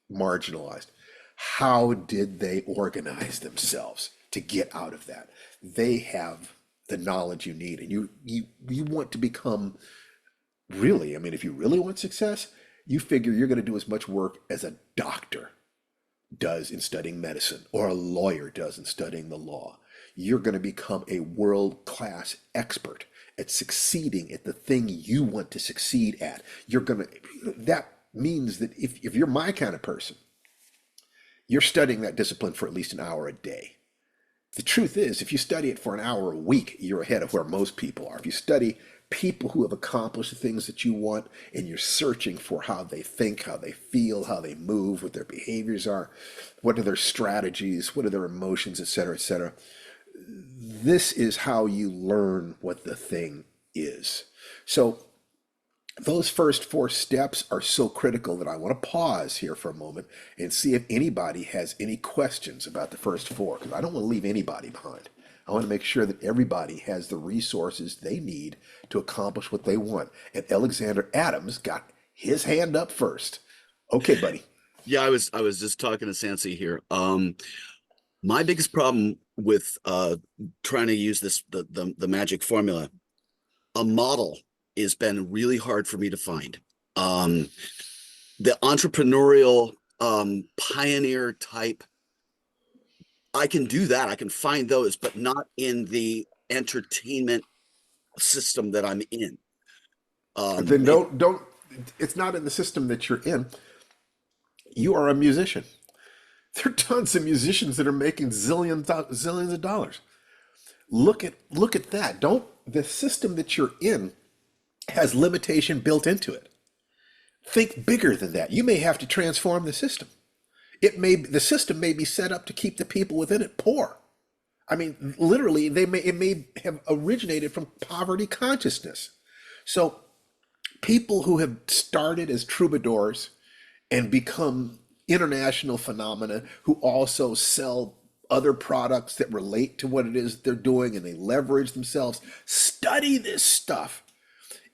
[SPEAKER 1] marginalized. How did they organize themselves to get out of that? They have the knowledge you need, and you want to become, really, I mean, if you really want success, you figure you're going to do as much work as a doctor does in studying medicine, or a lawyer does in studying the law. You're going to become a world-class expert at succeeding at the thing you want to succeed at. That means that if you're my kind of person, you're studying that discipline for at least an hour a day. The truth is, if you study it for an hour a week, you're ahead of where most people are. If you study people who have accomplished the things that you want, and you're searching for how they think, how they feel, how they move, what their behaviors are, what are their strategies, what are their emotions, etc., etc., this is how you learn what the thing is. So those first 4 steps are so critical that I want to pause here for a moment and see if anybody has any questions about the first 4, because I don't want to leave anybody behind. I want to make sure that everybody has the resources they need to accomplish what they want. And Alexander Adams got his hand up first. Okay, buddy.
[SPEAKER 5] Yeah, I was just talking to Sansi here. My biggest problem with trying to use the magic formula, a model, has been really hard for me to find. The entrepreneurial pioneer type, I can do that. I can find those, but not in the entertainment system that I'm in.
[SPEAKER 1] Then don't. It's not in the system that you're in. You are a musician. There are tons of musicians that are making zillions of dollars. Look at that. The system that you're in has limitation built into it. Think bigger than that. You may have to transform the system. The system may be set up to keep the people within it poor. I mean, literally, it may have originated from poverty consciousness. So people who have started as troubadours and become international phenomena, who also sell other products that relate to what it is they're doing and they leverage themselves. Study this stuff.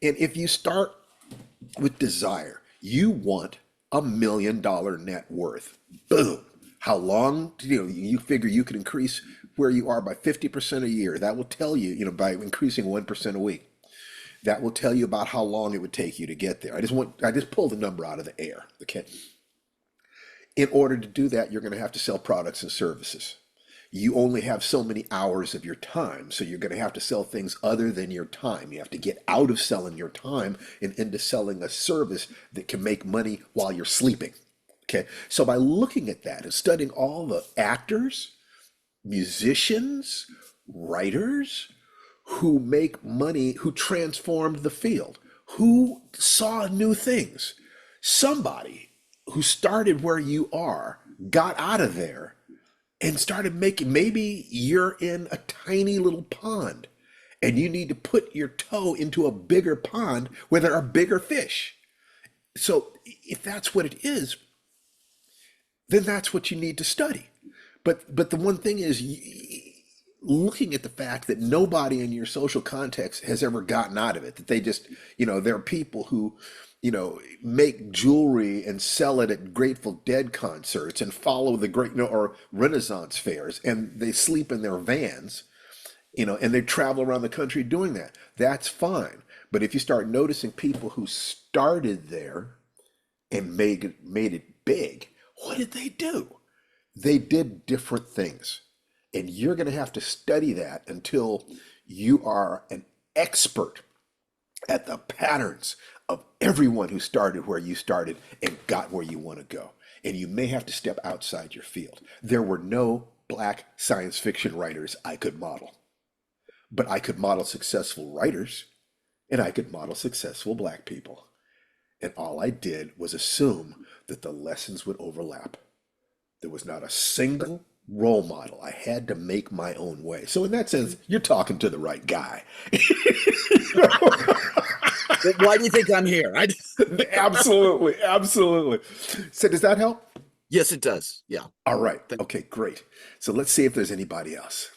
[SPEAKER 1] And if you start with desire, you want $1 million net worth. Boom. How long do you figure you can increase where you are by 50% a year? That will tell you, by increasing 1% a week. That will tell you about how long it would take you to get there. I just pulled a number out of the air. Okay. In order to do that, you're going to have to sell products and services. You only have so many hours of your time, so you're going to have to sell things other than your time. You have to get out of selling your time and into selling a service that can make money while you're sleeping. Okay, so by looking at that and studying all the actors, musicians, writers who make money, who transformed the field, who saw new things, somebody who started where you are, got out of there and started making, maybe you're in a tiny little pond and you need to put your toe into a bigger pond where there are bigger fish. So if that's what it is, then that's what you need to study. But the one thing is, looking at the fact that nobody in your social context has ever gotten out of it, that they just, there are people who, make jewelry and sell it at Grateful Dead concerts and follow the great, or Renaissance fairs, and they sleep in their vans, and they travel around the country doing that. That's fine. But if you start noticing people who started there and made it big, what did they do? They did different things. And you're going to have to study that until you are an expert at the patterns of everyone who started where you started and got where you want to go. And you may have to step outside your field. There were no black science fiction writers I could model, but I could model successful writers and I could model successful black people. And all I did was assume that the lessons would overlap. There was not a single role model. I had to make my own way. So in that sense, you're talking to the right guy.
[SPEAKER 5] Why do you think I'm here?
[SPEAKER 1] Absolutely, absolutely. So does that help?
[SPEAKER 5] Yes, it does. Yeah.
[SPEAKER 1] All right. Okay, great. So let's see if there's anybody else.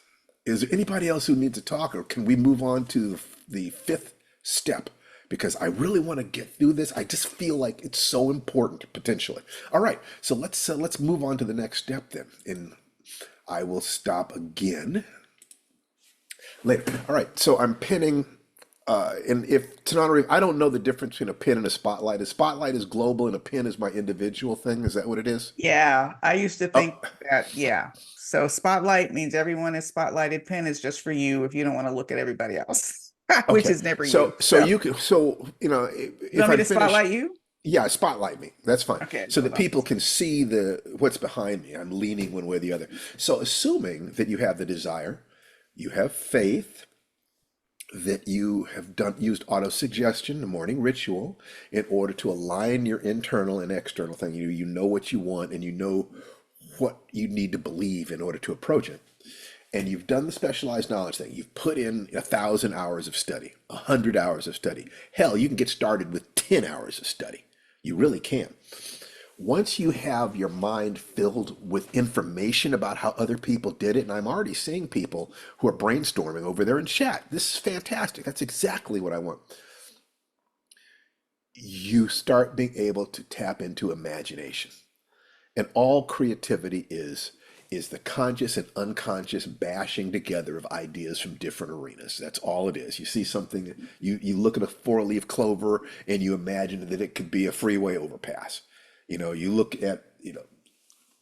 [SPEAKER 1] Is there anybody else who needs to talk, or can we move on to the fifth step? Because I really want to get through this. I just feel like it's so important potentially. All right. So let's move on to the next step then. And I will stop again later. All right. So I'm pinning. And if Tananarive, I don't know the difference between a pin and a spotlight. A spotlight is global and a pin is my individual thing. Is that what it is?
[SPEAKER 2] Yeah, I used to think that, yeah. So spotlight means everyone is spotlighted. Pin is just for you if you don't want to look at everybody else, which
[SPEAKER 1] Okay.
[SPEAKER 2] is never
[SPEAKER 1] So
[SPEAKER 2] you.
[SPEAKER 1] so you can,
[SPEAKER 2] You want
[SPEAKER 1] if
[SPEAKER 2] me
[SPEAKER 1] I
[SPEAKER 2] to
[SPEAKER 1] finish,
[SPEAKER 2] spotlight you?
[SPEAKER 1] yeah, spotlight me. That's fine.
[SPEAKER 2] Okay,
[SPEAKER 1] So
[SPEAKER 2] hold
[SPEAKER 1] that
[SPEAKER 2] on.
[SPEAKER 1] people can see what's behind me. I'm leaning one way or the other. So assuming that you have the desire, you have faith, that you have used auto-suggestion, the morning ritual, in order to align your internal and external thing. You know what you want and you know what you need to believe in order to approach it. And you've done the specialized knowledge thing. You've put in 1,000 hours of study, 100 hours of study. Hell, you can get started with 10 hours of study. You really can. Once you have your mind filled with information about how other people did it, and I'm already seeing people who are brainstorming over there in chat. This is fantastic. That's exactly what I want. You start being able to tap into imagination. And all creativity is the conscious and unconscious bashing together of ideas from different arenas. That's all it is. You see something, you look at a four-leaf clover and you imagine that it could be a freeway overpass. You look at,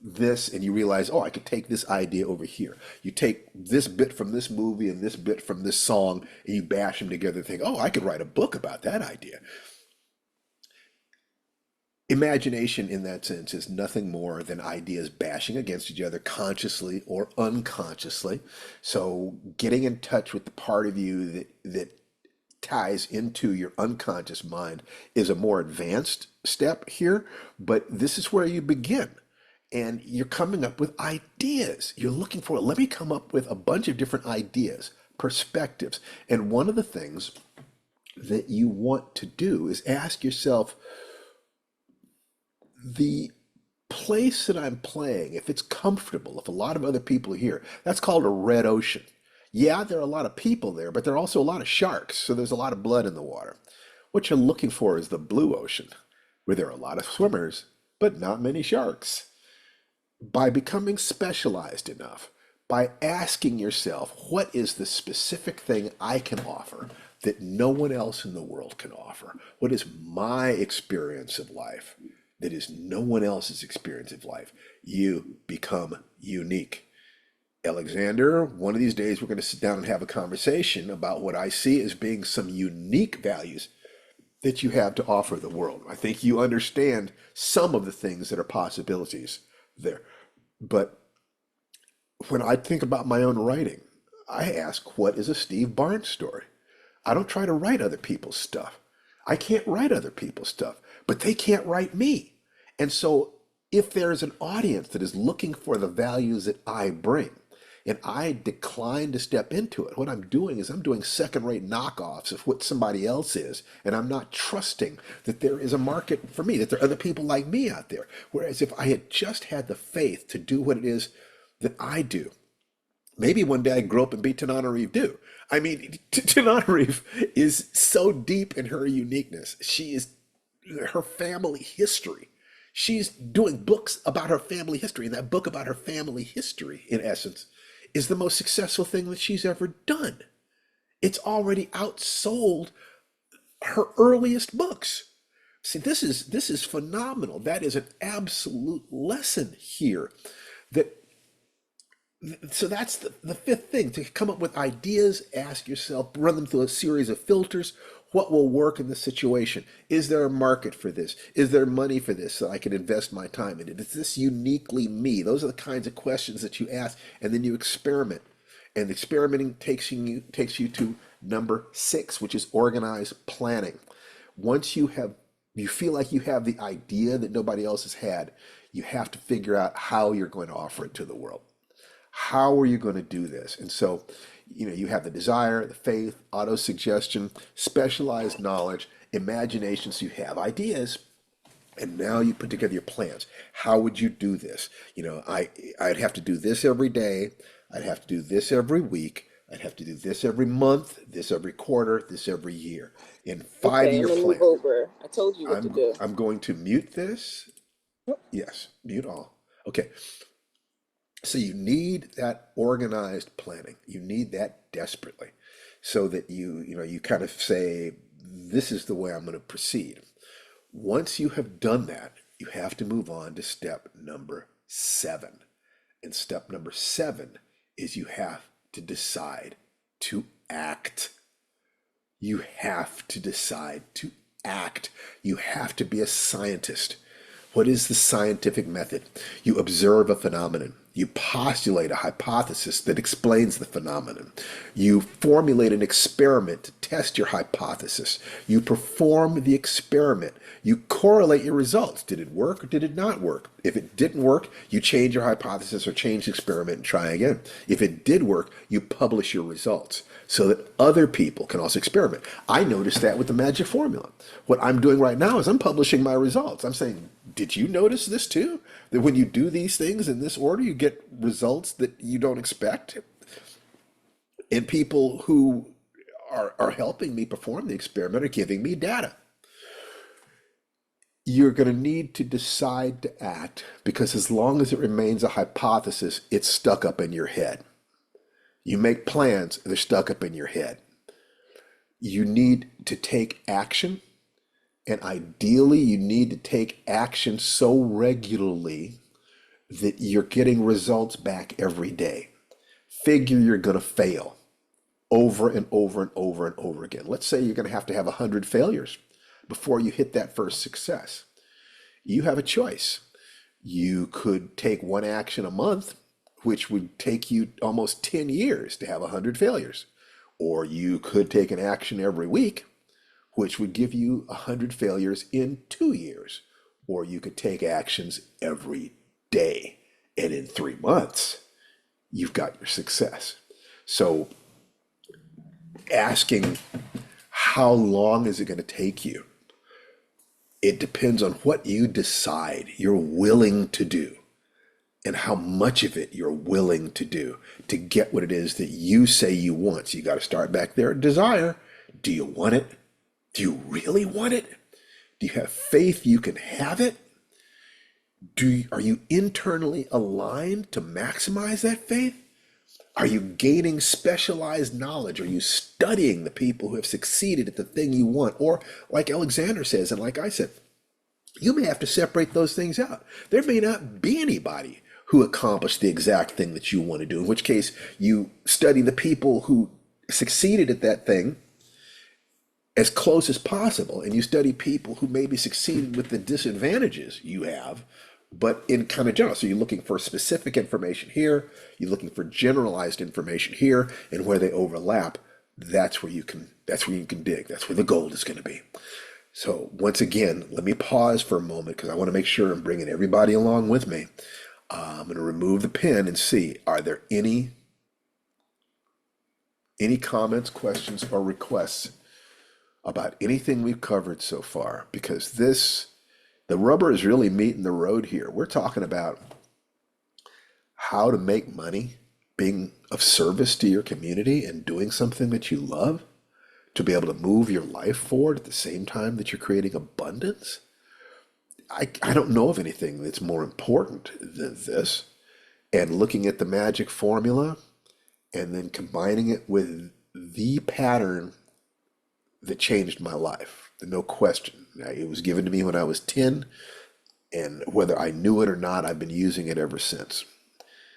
[SPEAKER 1] this and you realize, oh, I could take this idea over here. You take this bit from this movie and this bit from this song and you bash them together and think, oh, I could write a book about that idea. Imagination in that sense is nothing more than ideas bashing against each other consciously or unconsciously. So getting in touch with the part of you that ties into your unconscious mind is a more advanced step here, but this is where you begin. And you're coming up with ideas. You're looking for, let me come up with a bunch of different ideas, perspectives. And one of the things that you want to do is ask yourself, the place that I'm playing, if it's comfortable, if a lot of other people are here, that's called a red ocean. Yeah, there are a lot of people there, but there are also a lot of sharks, so there's a lot of blood in the water. What you're looking for is the blue ocean, where there are a lot of swimmers, but not many sharks. By becoming specialized enough, by asking yourself, what is the specific thing I can offer that no one else in the world can offer? What is my experience of life that is no one else's experience of life? You become unique. Alexander, one of these days we're going to sit down and have a conversation about what I see as being some unique values that you have to offer the world. I think you understand some of the things that are possibilities there. But when I think about my own writing, I ask, what is a Steve Barnes story? I don't try to write other people's stuff. I can't write other people's stuff, but they can't write me. And so if there's an audience that is looking for the values that I bring, and I decline to step into it, what I'm doing is I'm doing second-rate knockoffs of what somebody else is, and I'm not trusting that there is a market for me, that there are other people like me out there. Whereas if I had just had the faith to do what it is that I do, maybe one day I grow up and be Tananarive do. I mean, Tananarive is so deep in her uniqueness. She is her family history. She's doing books about her family history, and that book about her family history, in essence, is the most successful thing that she's ever done. It's already outsold her earliest books. See, this is phenomenal. That is an absolute lesson here. That so that's the fifth thing, to come up with ideas, ask yourself, run them through a series of filters. What will work in the situation? Is there a market for this? Is there money for this so I can invest my time in it? Is this uniquely me? Those are the kinds of questions that you ask, and then you experiment. And experimenting takes you to number 6, which is organized planning. Once you feel like you have the idea that nobody else has had, you have to figure out how you're going to offer it to the world. How are you going to do this? And so, you have the desire, the faith, auto-suggestion, specialized knowledge, imagination. So you have ideas, and now you put together your plans. How would you do this? I'd have to do this every day. I'd have to do this every week. I'd have to do this every month, this every quarter, this every year. In
[SPEAKER 6] Okay,
[SPEAKER 1] five-year
[SPEAKER 6] I'm gonna move
[SPEAKER 1] plan.
[SPEAKER 6] over. I told you what to
[SPEAKER 1] I'm
[SPEAKER 6] do.
[SPEAKER 1] I'm going to mute this. Yes, mute all. Okay. So you need that organized planning. You need that desperately, so that you kind of say, this is the way I'm going to proceed. Once you have done that, you have to move on to step number 7. And step number 7 is you have to decide to act. You have to decide to act. You have to be a scientist. What is the scientific method? You observe a phenomenon. You postulate a hypothesis that explains the phenomenon. You formulate an experiment to test your hypothesis. You perform the experiment. You correlate your results. Did it work or did it not work? If it didn't work, you change your hypothesis or change the experiment and try again. If it did work, you publish your results so that other people can also experiment. I noticed that with the magic formula. What I'm doing right now is I'm publishing my results. I'm saying, did you notice this too? That when you do these things in this order, you get results that you don't expect? And people who are helping me perform the experiment are giving me data. You're going to need to decide to act, because as long as it remains a hypothesis, it's stuck up in your head. You make plans, they're stuck up in your head. You need to take action. And ideally, you need to take action so regularly that you're getting results back every day. Figure you're going to fail over and over and over and over again. Let's say you're going to have 100 failures before you hit that first success. You have a choice. You could take one action a month, which would take you almost 10 years to have 100 failures. Or you could take an action every week, which would give you 100 failures in 2 years. Or you could take actions every day, and in 3 months, you've got your success. So asking, how long is it going to take you? It depends on what you decide you're willing to do and how much of it you're willing to do to get what it is that you say you want. So you got to start back there at desire. Do you want it? Do you really want it? Do you have faith you can have it? Are you internally aligned to maximize that faith? Are you gaining specialized knowledge? Are you studying the people who have succeeded at the thing you want? Or, like Alexander says, and like I said, you may have to separate those things out. There may not be anybody who accomplished the exact thing that you want to do, in which case you study the people who succeeded at that thing as close as possible, and you study people who maybe succeeded with the disadvantages you have, but in kind of general. So you're looking for specific information here, you're looking for generalized information here, and where they overlap, that's where you can dig. That's where the gold is going to be. So once again, let me pause for a moment because I want to make sure I'm bringing everybody along with me. I'm going to remove the pen and see, are there any comments, questions, or requests about anything we've covered so far? Because the rubber is really meeting the road here. We're talking about how to make money, being of service to your community and doing something that you love, to be able to move your life forward at the same time that you're creating abundance. I don't know of anything that's more important than this. And looking at the magic formula and then combining it with the pattern that changed my life, no question. It was given to me when I was 10, and whether I knew it or not, I've been using it ever since.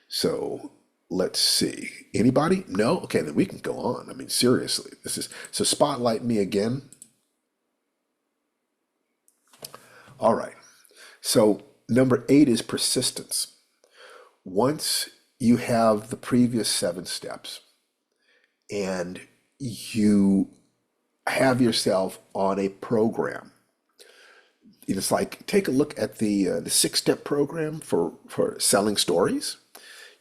[SPEAKER 1] So let's see. Anybody? No? Okay, then we can go on. I mean, seriously, so spotlight me again. All right. So number 8 is persistence. Once you have the previous 7 steps and you have yourself on a program, it's like, take a look at the 6-step program for selling stories.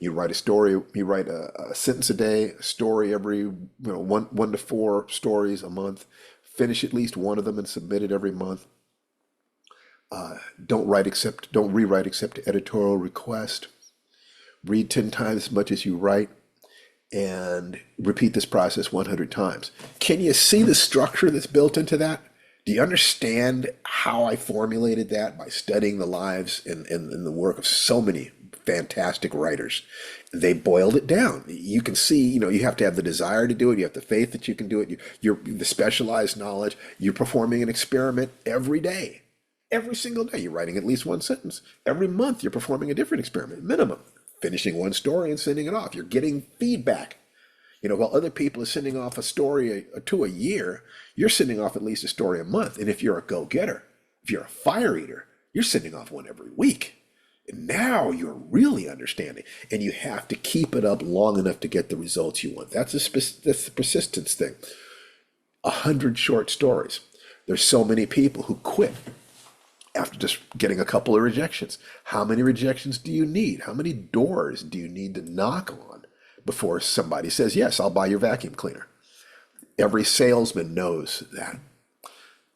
[SPEAKER 1] You write a story, you write a sentence a day, a story every, 1 to 4 stories a month, finish at least one of them and submit it every month. Don't rewrite except editorial request. Read 10 times as much as you write, and repeat this process 100 times. Can you see the structure that's built into that? Do you understand how I formulated that by studying the lives and the work of so many fantastic writers? They boiled it down. You can see, you have to have the desire to do it. You have the faith that you can do it. You're the specialized knowledge. You're performing an experiment every day. Every single day, you're writing at least one sentence. Every month, you're performing a different experiment, minimum. Finishing one story and sending it off. You're getting feedback. While other people are sending off a story or 2 a year, you're sending off at least a story a month. And if you're a go-getter, if you're a fire eater, you're sending off one every week. And now you're really understanding. And you have to keep it up long enough to get the results you want. That's the persistence thing. 100 short stories. There's so many people who quit after just getting a couple of rejections. How many rejections do you need? How many doors do you need to knock on before somebody says, yes, I'll buy your vacuum cleaner? Every salesman knows that.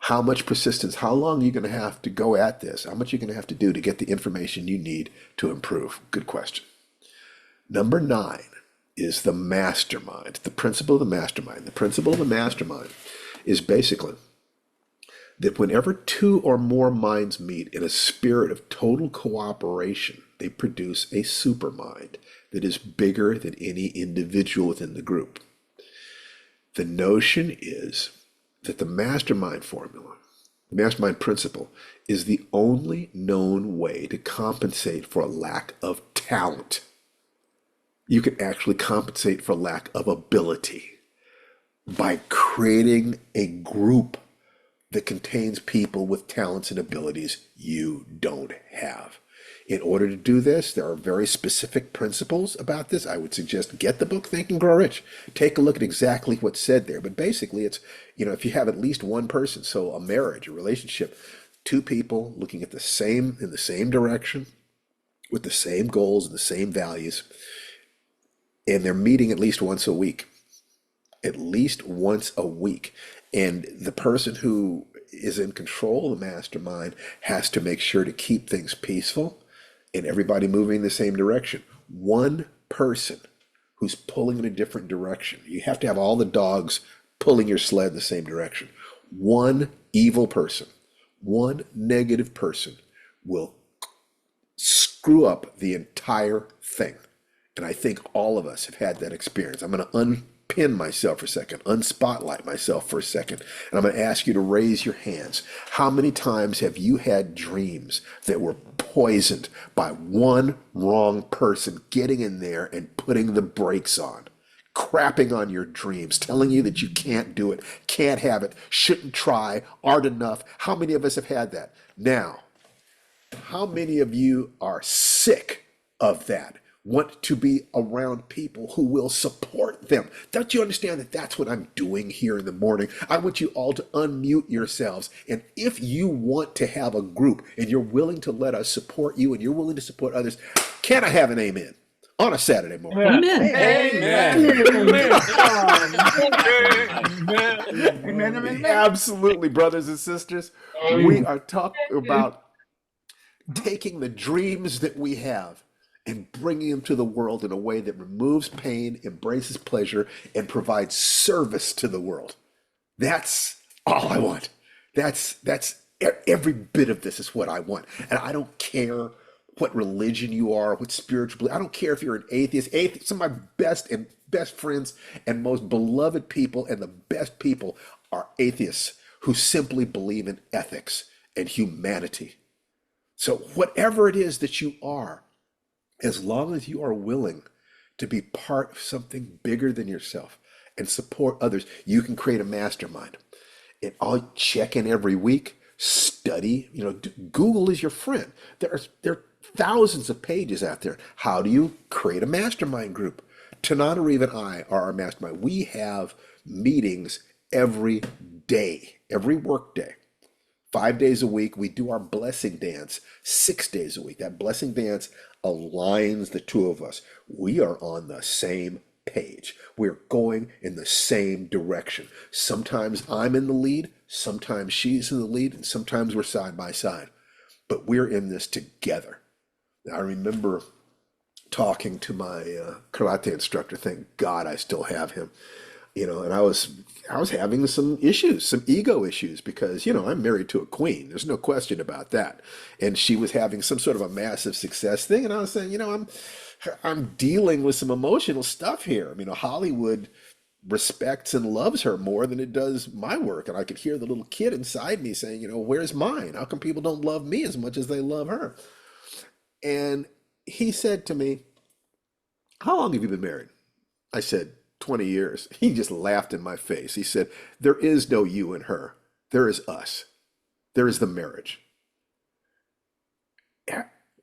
[SPEAKER 1] How much persistence, how long are you going to have to go at this? How much are you going to have to do to get the information you need to improve? Good question. Number 9 is the mastermind, the principle of the mastermind. The principle of the mastermind is basically that whenever 2 or more minds meet in a spirit of total cooperation, they produce a supermind that is bigger than any individual within the group. The notion is that the mastermind formula, the mastermind principle, is the only known way to compensate for a lack of talent. You can actually compensate for lack of ability by creating a group that contains people with talents and abilities you don't have. In order to do this, there are very specific principles about this. I would suggest get the book Think and Grow Rich. Take a look at exactly what's said there. But basically, it's, if you have at least one person, so a marriage, a relationship, 2 people looking at in the same direction, with the same goals and the same values, and they're meeting at least once a week. At least once a week. And the person who is in control of the mastermind has to make sure to keep things peaceful and everybody moving in the same direction. One person who's pulling in a different direction. You have to have all the dogs pulling your sled in the same direction. One evil person, one negative person will screw up the entire thing. And I think all of us have had that experience. I'm going to unpin myself for a second, unspotlight myself for a second, and I'm going to ask you to raise your hands. How many times have you had dreams that were poisoned by one wrong person getting in there and putting the brakes on, crapping on your dreams, telling you that you can't do it, can't have it, shouldn't try, aren't enough? How many of us have had that? Now, how many of you are sick of that? Want to be around people who will support them? Don't you understand that that's what I'm doing here in the morning? I want you all to unmute yourselves. And if you want to have a group and you're willing to let us support you and you're willing to support others, can I have an amen on a Saturday morning?
[SPEAKER 6] Amen.
[SPEAKER 2] Amen.
[SPEAKER 1] Absolutely, brothers and sisters. We are talking about taking the dreams that we have and bringing them to the world in a way that removes pain, embraces pleasure, and provides service to the world. That's all I want. That's every bit of this is what I want. And I don't care what religion you are, what spiritual, I don't care if you're an atheist. Some of my best friends and most beloved people and the best people are atheists who simply believe in ethics and humanity. So whatever it is that you are, as long as you are willing to be part of something bigger than yourself and support others, you can create a mastermind. And I'll check in every week, study, Google is your friend. There are thousands of pages out there. How do you create a mastermind group? Tanana Reeve and I are our mastermind. We have meetings every day, every work day. 5 days a week. We do our blessing dance 6 days a week. That blessing dance aligns the two of us. We are on the same page. We're going in the same direction. Sometimes I'm in the lead, sometimes she's in the lead, and sometimes we're side by side. But we're in this together. I remember talking to my karate instructor. Thank God I still have him. And I was having some issues, some ego issues, because I'm married to a queen. There's no question about that. And she was having some sort of a massive success thing, and I was saying, I'm dealing with some emotional stuff here. Hollywood respects and loves her more than it does my work, and I could hear the little kid inside me saying, where's mine? How come people don't love me as much as they love her? And he said to me, how long have you been married? I said, 20 years. He just laughed in my face. He said, there is no you and her. There is us. There is the marriage.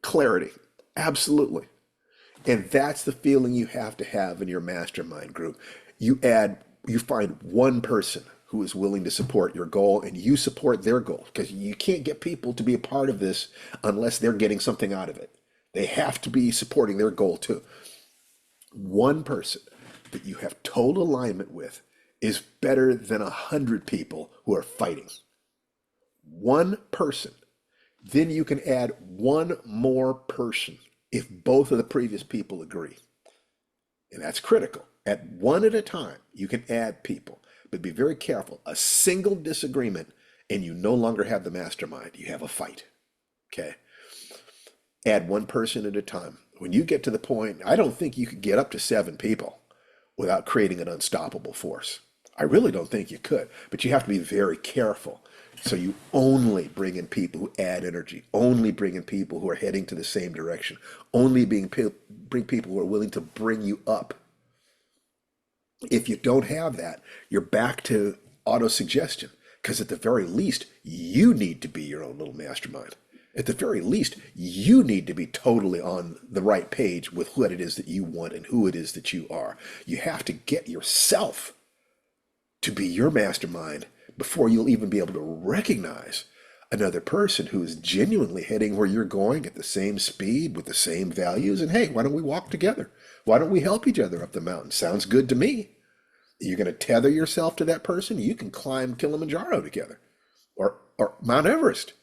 [SPEAKER 1] Clarity. Absolutely. And that's the feeling you have to have in your mastermind group. You find one person who is willing to support your goal and you support their goal, because you can't get people to be a part of this unless they're getting something out of it. They have to be supporting their goal too. One person that you have total alignment with is better than 100 people who are fighting. One person. Then you can add one more person if both of the previous people agree. And that's critical. At one at a time, you can add people, but be very careful. A single disagreement and you no longer have the mastermind. You have a fight. Okay? Add one person at a time. When you get to the point, I don't think you could get up to 7 people without creating an unstoppable force. I really don't think you could, but you have to be very careful. So you only bring in people who add energy, only bring in people who are heading to the same direction, only bring people who are willing to bring you up. If you don't have that, you're back to auto-suggestion, because at the very least, you need to be your own little mastermind. At the very least, you need to be totally on the right page with what it is that you want and who it is that you are. You have to get yourself to be your mastermind before you'll even be able to recognize another person who is genuinely heading where you're going at the same speed with the same values. And hey, why don't we walk together? Why don't we help each other up the mountain? Sounds good to me. You're going to tether yourself to that person. You can climb Kilimanjaro together. or Mount Everest.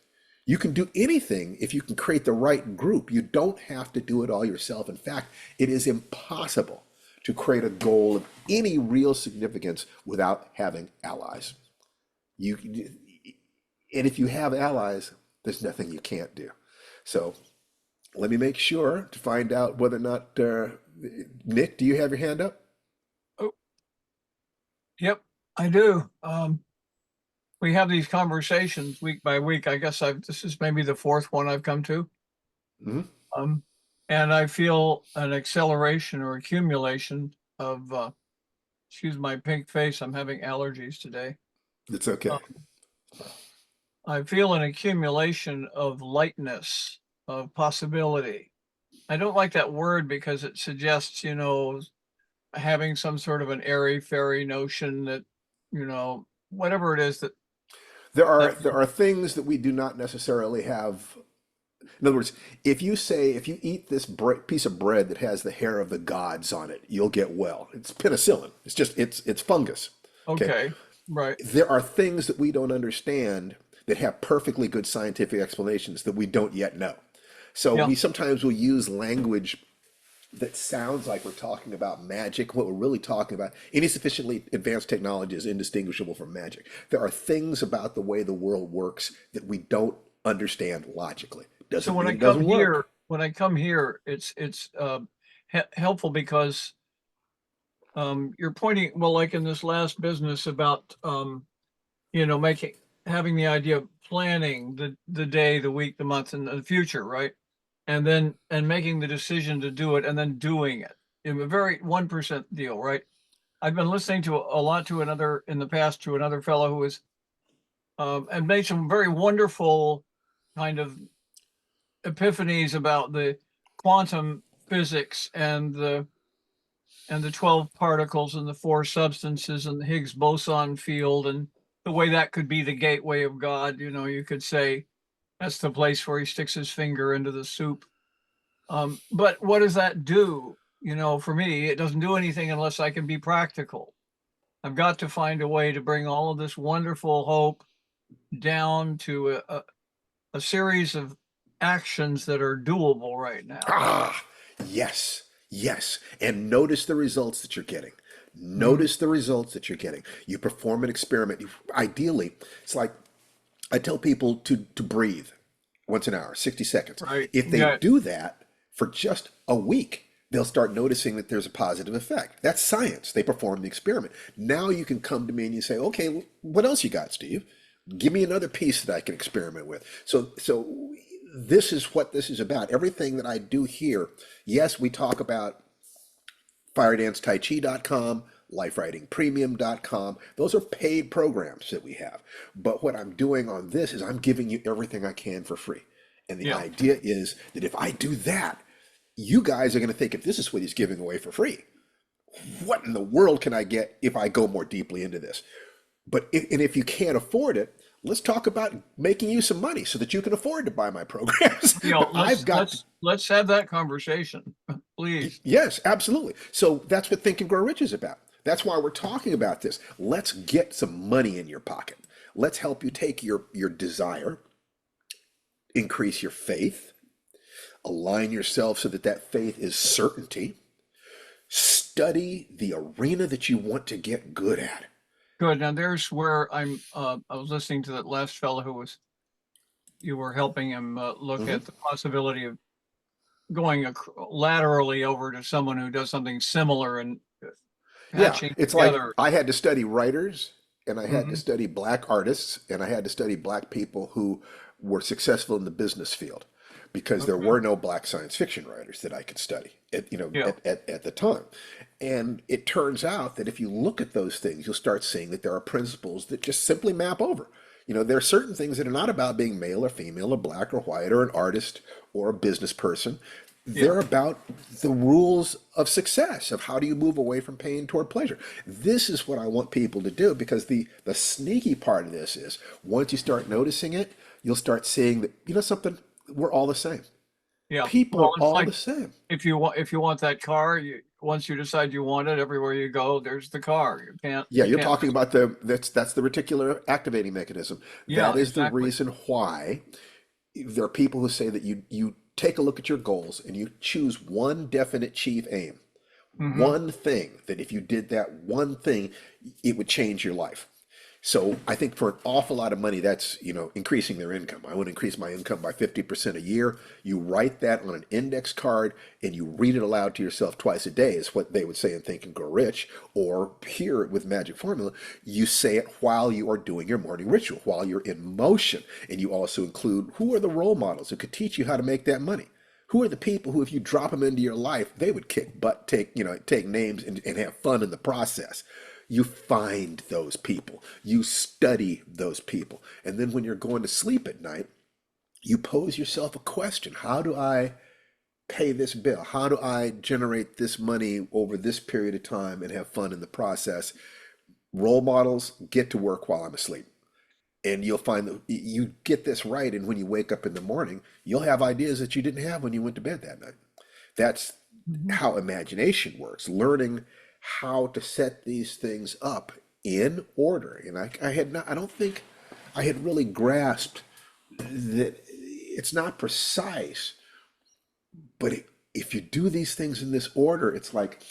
[SPEAKER 1] You can do anything if you can create the right group. You don't have to do it all yourself. In fact, it is impossible to create a goal of any real significance without having allies. You and if you have allies, there's nothing you can't do. So let me make sure to find out whether or not Nick, do you have your hand up?
[SPEAKER 6] Oh, yep, I do. We have these conversations week by week. I guess this is maybe the fourth one I've come to.
[SPEAKER 1] Mhm.
[SPEAKER 6] And I feel an acceleration or accumulation of, excuse my pink face, I'm having allergies today.
[SPEAKER 1] It's okay.
[SPEAKER 6] I feel an accumulation of lightness, of possibility. I don't like that word because it suggests, having some sort of an airy-fairy notion that, whatever it is that
[SPEAKER 1] There are things that we do not necessarily have. In other words, if you eat this piece of bread that has the hair of the gods on it, you'll get well. It's penicillin. It's fungus.
[SPEAKER 6] okay, right.
[SPEAKER 1] There are things that we don't understand that have perfectly good scientific explanations that we don't yet know. So
[SPEAKER 6] Yeah.
[SPEAKER 1] we sometimes will use language that sounds like we're talking about magic. What we're really talking about, any sufficiently advanced technology is indistinguishable from magic. There are things about the way the world works that we don't understand logically.
[SPEAKER 6] So
[SPEAKER 1] Doesn't
[SPEAKER 6] when
[SPEAKER 1] mean
[SPEAKER 6] I
[SPEAKER 1] it
[SPEAKER 6] come
[SPEAKER 1] doesn't work.
[SPEAKER 6] here, it's helpful because you're pointing, well, like in this last business about having the idea of planning the day, the week, the month, and the future, right? And making the decision to do it and then doing it. In a very 1% deal, right? I've been listening to a lot to another fellow who was and made some very wonderful kind of epiphanies about the quantum physics and the 12 particles and the four substances and the Higgs boson field and the way that could be the gateway of God. You could say that's the place where he sticks his finger into the soup. But what does that do? For me, it doesn't do anything unless I can be practical. I've got to find a way to bring all of this wonderful hope down to a series of actions that are doable right now.
[SPEAKER 1] Ah, yes, yes. And notice the results that you're getting.
[SPEAKER 6] Mhm.
[SPEAKER 1] Notice the results that you're getting. You perform an experiment. Ideally, it's like I tell people to breathe once an hour, 60 seconds.
[SPEAKER 6] Right.
[SPEAKER 1] If they
[SPEAKER 6] Yeah.
[SPEAKER 1] do that for just a week, they'll start noticing that there's a positive effect. That's science. They perform the experiment. Now you can come to me and you say, okay, what else you got, Steve? Give me another piece that I can experiment with. So this is what this is about. Everything that I do here, yes, we talk about FiredanceTaiChi.com, LifeWritingPremium.com. Those are paid programs that we have. But what I'm doing on this is I'm giving you everything I can for free. And the
[SPEAKER 6] Yeah.
[SPEAKER 1] idea is that if I do that, you guys are going to think, if this is what he's giving away for free, what in the world can I get if I go more deeply into this? If you can't afford it, let's talk about making you some money so that you can afford to buy my programs. But
[SPEAKER 6] Let's have that conversation, please.
[SPEAKER 1] Yes, absolutely. So that's what Think and Grow Rich is about. That's why we're talking about this. Let's get some money in your pocket. Let's help you take your desire, increase your faith, align yourself so that that faith is certainty. Study the arena that you want to get good at.
[SPEAKER 6] Good. Now there's where I was listening to that last fellow you were helping him look at the possibility of going laterally over to someone who does something similar and
[SPEAKER 1] Yeah,
[SPEAKER 6] patching
[SPEAKER 1] it's like
[SPEAKER 6] together.
[SPEAKER 1] I had to study writers and I had to
[SPEAKER 6] Mhm.
[SPEAKER 1] study black artists and I had to study black people who were successful in the business field because there
[SPEAKER 6] Okay.
[SPEAKER 1] were no black science fiction writers that I could study
[SPEAKER 6] Yeah.
[SPEAKER 1] at the time. And it turns out that if you look at those things, you'll start seeing that there are principles that just simply map over. There are certain things that are not about being male or female or black or white or an artist or a business person. They're about the rules of success, of how do you move away from pain toward pleasure. This is what I want people to do because the sneaky part of this is once you start noticing it, you'll start seeing that, something, we're all the same.
[SPEAKER 6] Yeah.
[SPEAKER 1] People
[SPEAKER 6] Well,
[SPEAKER 1] are
[SPEAKER 6] it's
[SPEAKER 1] all
[SPEAKER 6] like
[SPEAKER 1] the same.
[SPEAKER 6] if you want that car, once you decide you want it, everywhere you go, there's the car.
[SPEAKER 1] Yeah,
[SPEAKER 6] You
[SPEAKER 1] you're
[SPEAKER 6] can't
[SPEAKER 1] talking
[SPEAKER 6] mess with
[SPEAKER 1] about that's the reticular activating mechanism.
[SPEAKER 6] Yeah,
[SPEAKER 1] That is the
[SPEAKER 6] exactly.
[SPEAKER 1] reason why there are people who say that you take a look at your goals and you choose one definite chief aim,
[SPEAKER 6] Hmm.
[SPEAKER 1] one thing that if you did that one thing, it would change your life. So I think for an awful lot of money, that's, increasing their income. I want to increase my income by 50% a year. You write that on an index card and you read it aloud to yourself twice a day is what they would say in Think and Grow Rich. Or here with Magic Formula, you say it while you are doing your morning ritual, while you're in motion. And you also include who are the role models who could teach you how to make that money. Who are the people who, if you drop them into your life, they would kick butt, take names and have fun in the process. You find those people, you study those people. And then when you're going to sleep at night, you pose yourself a question. How do I pay this bill? How do I generate this money over this period of time and have fun in the process? Role models get to work while I'm asleep. And you'll find that you get this right. And when you wake up in the morning, you'll have ideas that you didn't have when you went to bed that night. That's
[SPEAKER 6] Hmm.
[SPEAKER 1] how imagination works, learning how to set these things up in order. And I don't think I had really grasped that it's not precise, but if you do these things in this order, it's like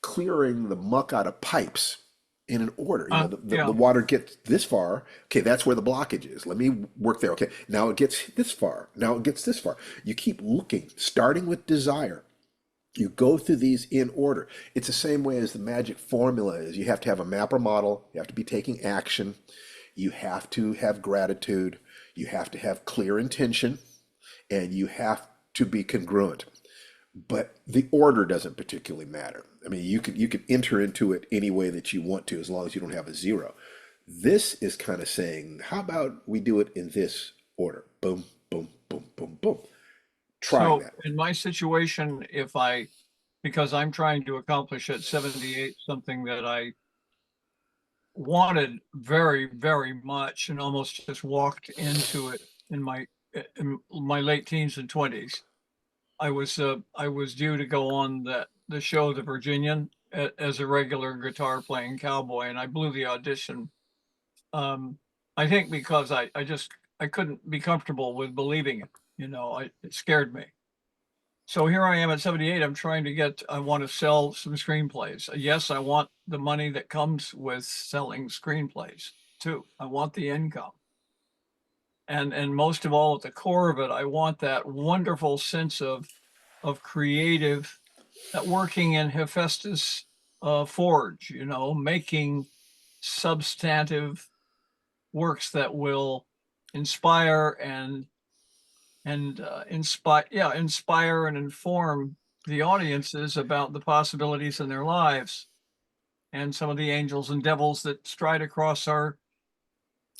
[SPEAKER 1] clearing the muck out of pipes in an order. The
[SPEAKER 6] Yeah.
[SPEAKER 1] water gets this far. Okay, that's where the blockage is. Let me work there. Okay, now it gets this far. Now it gets this far. You keep looking, starting with desire. You go through these in order. It's the same way as the magic formula is. You have to have a map or model. You have to be taking action. You have to have gratitude. You have to have clear intention, and you have to be congruent. But the order doesn't particularly matter. I mean, you can enter into it any way that you want to, as long as you don't have a zero. This is kind of saying, how about we do it in this order? Boom, boom, boom, boom, boom. Trying
[SPEAKER 6] So
[SPEAKER 1] that.
[SPEAKER 6] in my situation, because I'm trying to accomplish at 78 something that I wanted very, very much and almost just walked into it in my late teens and 20s. I was due to go on the show The Virginian as a regular guitar playing cowboy, and I blew the audition. Um, I think because I couldn't be comfortable with believing it. It scared me. So here I am at 78. I want to sell some screenplays. Yes, I want the money that comes with selling screenplays too. I want the income. And most of all, at the core of it, I want that wonderful sense of creative, that working in Hephaestus forge, making substantive works that will inspire and inspire and inform the audiences about the possibilities in their lives and some of the angels and devils that stride across our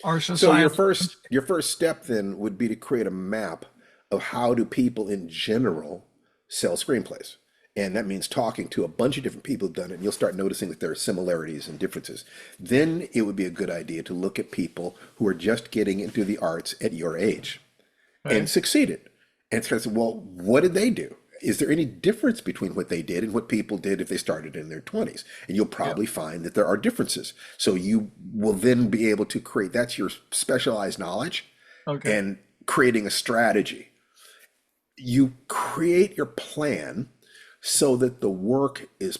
[SPEAKER 1] So your
[SPEAKER 6] society.
[SPEAKER 1] first step then would be to create a map of how do people in general sell screenplays. And that means talking to a bunch of different people who've done it, and you'll start noticing that there are similarities and differences. Then it would be a good idea to look at people who are just getting into the arts at your age and
[SPEAKER 6] Okay.
[SPEAKER 1] succeeded. And it's well, what did they do? Is there any difference between what they did and what people did if they started in their 20s? And you'll
[SPEAKER 6] Yeah.
[SPEAKER 1] probably find that there are differences. So you will then be able to create, that's your specialized knowledge,
[SPEAKER 6] Okay.
[SPEAKER 1] and creating a strategy. You create your plan so that the work is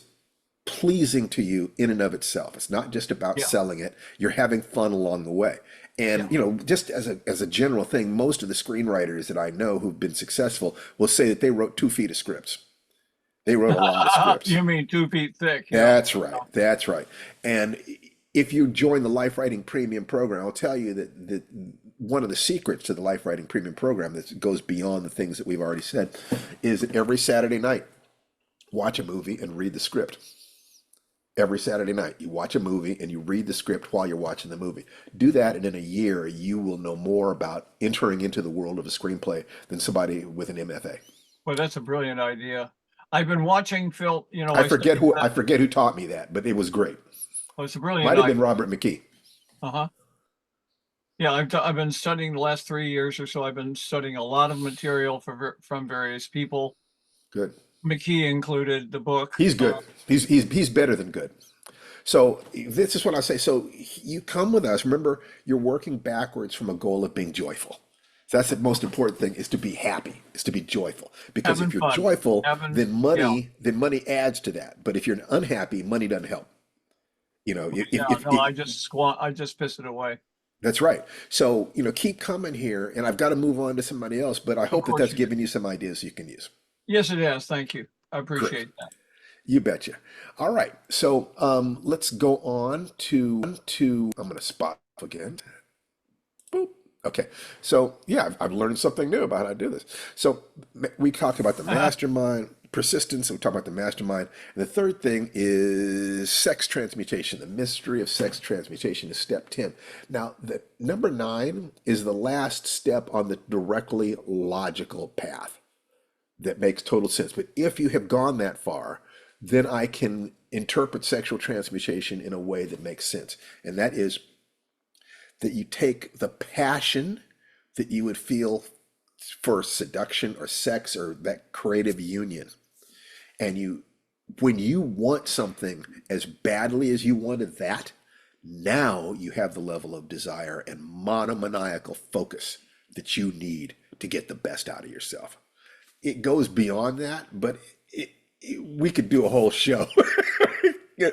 [SPEAKER 1] pleasing to you in and of itself. It's not just about
[SPEAKER 6] Yeah.
[SPEAKER 1] selling it. You're having fun along the way.
[SPEAKER 6] Yeah.
[SPEAKER 1] And just as a general thing, most of the screenwriters that I know who've been successful will say that they wrote 2 feet of scripts. They wrote a lot of scripts.
[SPEAKER 6] You mean 2 feet thick? Yeah.
[SPEAKER 1] That's right. That's right. And if you join the Life Writing Premium program, I'll tell you that one of the secrets to the Life Writing Premium program that goes beyond the things that we've already said is that every Saturday night, watch a movie and read the script. Every Saturday night, you watch a movie and you read the script while you're watching the movie. Do that, and in a year, you will know more about entering into the world of a screenplay than somebody with an MFA.
[SPEAKER 6] Well, that's a brilliant idea. I've been watching Phil,
[SPEAKER 1] I
[SPEAKER 6] I
[SPEAKER 1] forget
[SPEAKER 6] studied
[SPEAKER 1] who
[SPEAKER 6] that.
[SPEAKER 1] I forget who taught me that, but it was great.
[SPEAKER 6] Oh, it's a brilliant
[SPEAKER 1] Might have been
[SPEAKER 6] idea.
[SPEAKER 1] Robert McKee.
[SPEAKER 6] Uh-huh. Yeah, I've been studying the last 3 years or so. I've been studying a lot of material from various people.
[SPEAKER 1] Good.
[SPEAKER 6] McKee included, the book.
[SPEAKER 1] He's good. He's better than good. So this is what I say. So you come with us. Remember, you're working backwards from a goal of being joyful. So that's the most important thing: is to be happy, is to be joyful. Because
[SPEAKER 6] Having
[SPEAKER 1] if you're
[SPEAKER 6] fun.
[SPEAKER 1] joyful,
[SPEAKER 6] Having, yeah,
[SPEAKER 1] then money adds to that. But if you're unhappy, money doesn't help. You know,
[SPEAKER 6] yeah, no, I just piss it away.
[SPEAKER 1] that's right. So keep coming here, and I've got to move on to somebody else. But I
[SPEAKER 6] Of
[SPEAKER 1] hope that
[SPEAKER 6] course
[SPEAKER 1] that's
[SPEAKER 6] you do.
[SPEAKER 1] giving you some ideas you can use.
[SPEAKER 6] Yes, it has. Thank you. I
[SPEAKER 1] Great.
[SPEAKER 6] appreciate that.
[SPEAKER 1] You betcha. All right. So let's go on to I'm going to spot again. Boop. Okay. So yeah, I've learned something new about how to do this. So we talked about the mastermind, persistence, and we talked about the mastermind. And the third thing is sex transmutation. The mystery of sex transmutation is step 10. Now, the number 9 is the last step on the directly logical path that makes total sense. But if you have gone that far, then I can interpret sexual transmutation in a way that makes sense. And that is that you take the passion that you would feel for seduction or sex or that creative union, and when you want something as badly as you wanted that, now you have the level of desire and monomaniacal focus that you need to get the best out of yourself. It goes beyond that, but we could do a whole show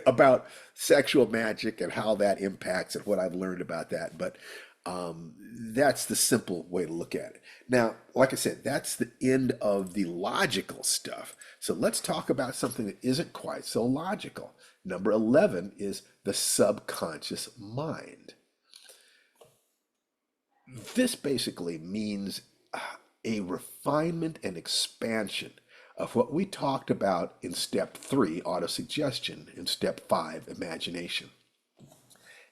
[SPEAKER 1] about sexual magic and how that impacts and what I've learned about that. But that's the simple way to look at it. Now, like I said, that's the end of the logical stuff. So let's talk about something that isn't quite so logical. Number 11 is the subconscious mind. This basically means a refinement and expansion of what we talked about in step 3, autosuggestion, and step 5, imagination.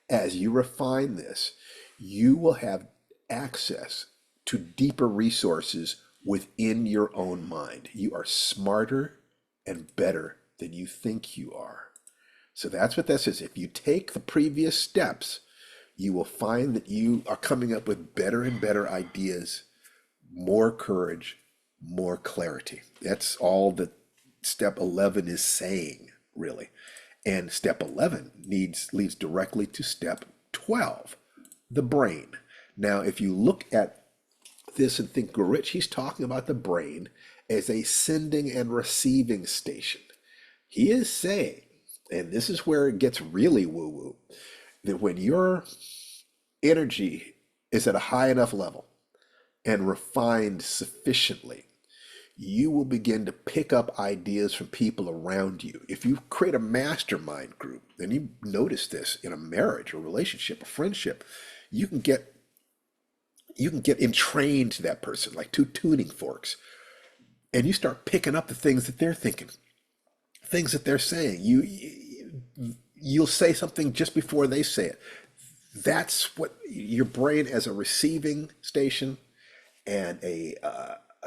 [SPEAKER 1] As you refine this, you will have access to deeper resources within your own mind. You are smarter and better than you think you are. So that's what this is. If you take the previous steps, you will find that you are coming up with better and better ideas, more courage, more clarity. That's all that step 11 is saying, really. And step 11 leads directly to step 12, the brain. Now, if you look at this and think, Rich, he's talking about the brain as a sending and receiving station. He is saying, and this is where it gets really woo-woo, that when your energy is at a high enough level and refined sufficiently, you will begin to pick up ideas from people around you. If you create a mastermind group, and you notice this in a marriage, a relationship, a friendship, you can get entrained to that person like two tuning forks, and you start picking up the things that they're thinking, things that they're saying. You'll say something just before they say it. That's what your brain, as a receiving station and a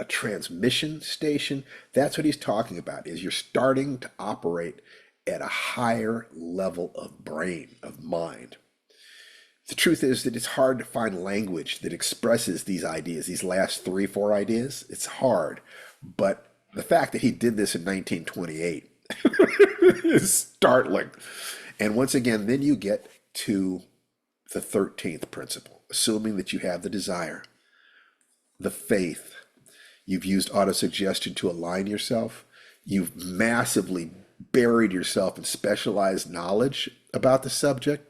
[SPEAKER 1] transmission station, that's what he's talking about, is you're starting to operate at a higher level of brain, of mind. The truth is that it's hard to find language that expresses these ideas, these last 3, 4 ideas. It's hard. But the fact that he did this in 1928 is startling. And once again, then you get to the 13th principle, assuming that you have the desire, the faith. You've used autosuggestion to align yourself. You've massively buried yourself in specialized knowledge about the subject.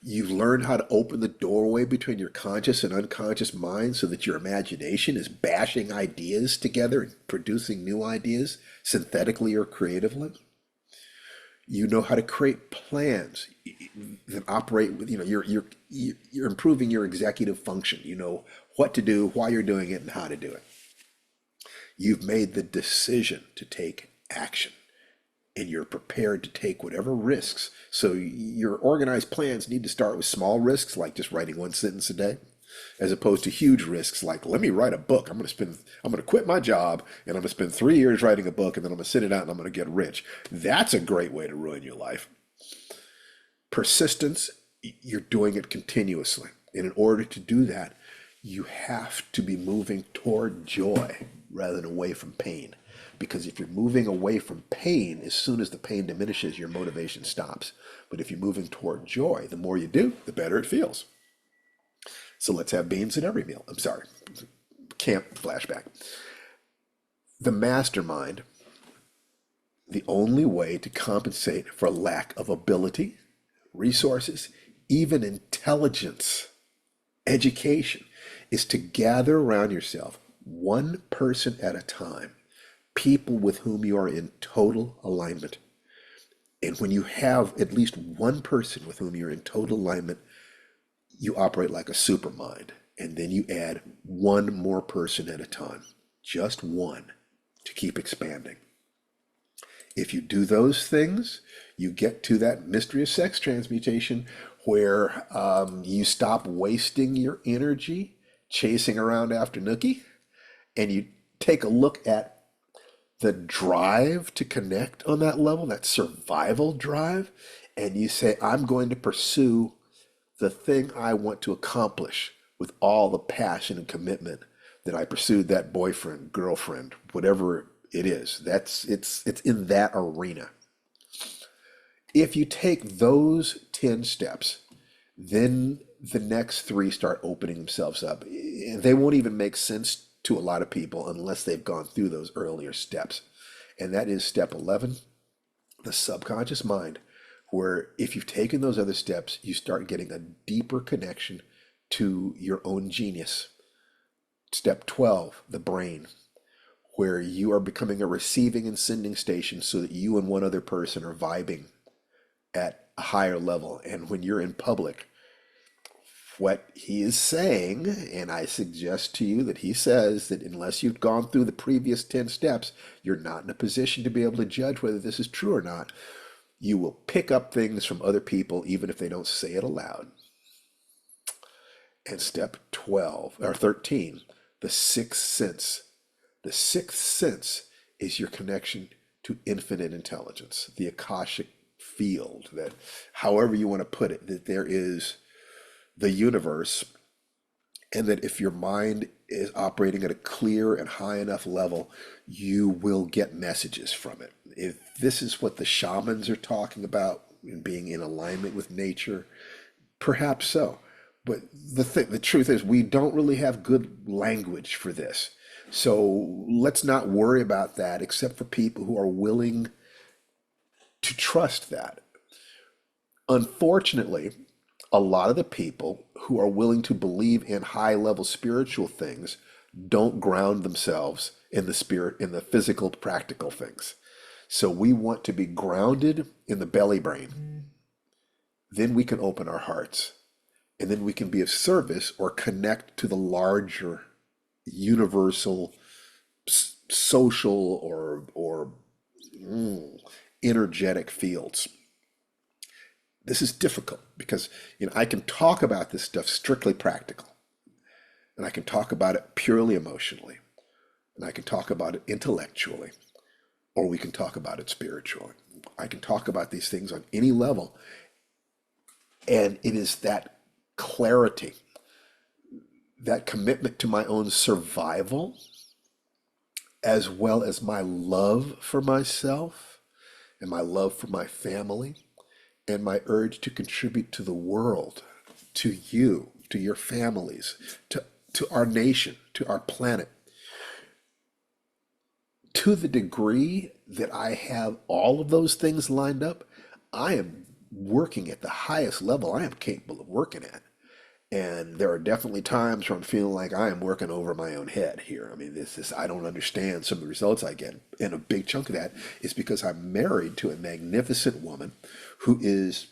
[SPEAKER 1] You've learned how to open the doorway between your conscious and unconscious mind so that your imagination is bashing ideas together and producing new ideas synthetically or creatively. You know how to create plans that operate with, you're improving your executive function. You know what to do, why you're doing it, and how to do it. You've made the decision to take action, and you're prepared to take whatever risks. So your organized plans need to start with small risks, like just writing 1 sentence a day, as opposed to huge risks like, let me write a book. I'm going to quit my job, and I'm going to spend 3 years writing a book, and then I'm going to sit it out and I'm going to get rich. That's a great way to ruin your life. Persistence, you're doing it continuously. And in order to do that, you have to be moving toward joy rather than away from pain. Because if you're moving away from pain, as soon as the pain diminishes, your motivation stops. But if you're moving toward joy, the more you do, the better it feels. So let's have beans in every meal. I'm sorry, camp flashback. The mastermind, the only way to compensate for lack of ability, resources, even intelligence, education, is to gather around yourself one person at a time, people with whom you are in total alignment. And when you have at least one person with whom you're in total alignment, you operate like a super mind. And then you add one more person at a time, just one, to keep expanding. If you do those things, you get to that mystery of sex transmutation where you stop wasting your energy chasing around after Nookie, and you take a look at the drive to connect on that level, that survival drive, and you say, I'm going to pursue the thing I want to accomplish with all the passion and commitment that I pursued that boyfriend, girlfriend, whatever it is. It's in that arena. If you take those 10 steps, then the next 3 start opening themselves up. They won't even make sense to a lot of people unless they've gone through those earlier steps. And that is step 11, the subconscious mind, where if you've taken those other steps, you start getting a deeper connection to your own genius. Step 12, the brain, where you are becoming a receiving and sending station so that you and one other person are vibing at a higher level. And when you're in public, what he is saying, and I suggest to you that he says that unless you've gone through the previous 10 steps, you're not in a position to be able to judge whether this is true or not. You will pick up things from other people, even if they don't say it aloud. And step 12 or 13, the sixth sense. The sixth sense is your connection to infinite intelligence, the Akashic field, that however you want to put it, that there is the universe, and that if your mind is operating at a clear and high enough level, you will get messages from it. If this is what the shamans are talking about in being in alignment with nature, perhaps so. But the truth is, we don't really have good language for this. So let's not worry about that, except for people who are willing to trust that. Unfortunately, a lot of the people who are willing to believe in high level spiritual things don't ground themselves in the spirit, in the physical, practical things. So we want to be grounded in the belly brain. Then we can open our hearts, and then we can be of service or connect to the larger universal social or energetic fields. This is difficult because I can talk about this stuff strictly practical, and I can talk about it purely emotionally, and I can talk about it intellectually, or we can talk about it spiritually. I can talk about these things on any level, and it is that clarity, that commitment to my own survival, as well as my love for myself and my love for my family, and my urge to contribute to the world, to you, to your families, to our nation, to our planet. To the degree that I have all of those things lined up, I am working at the highest level I am capable of working at. And there are definitely times where I'm feeling like I am working over my own head here. I mean, I don't understand some of the results I get. And a big chunk of that is because I'm married to a magnificent woman who is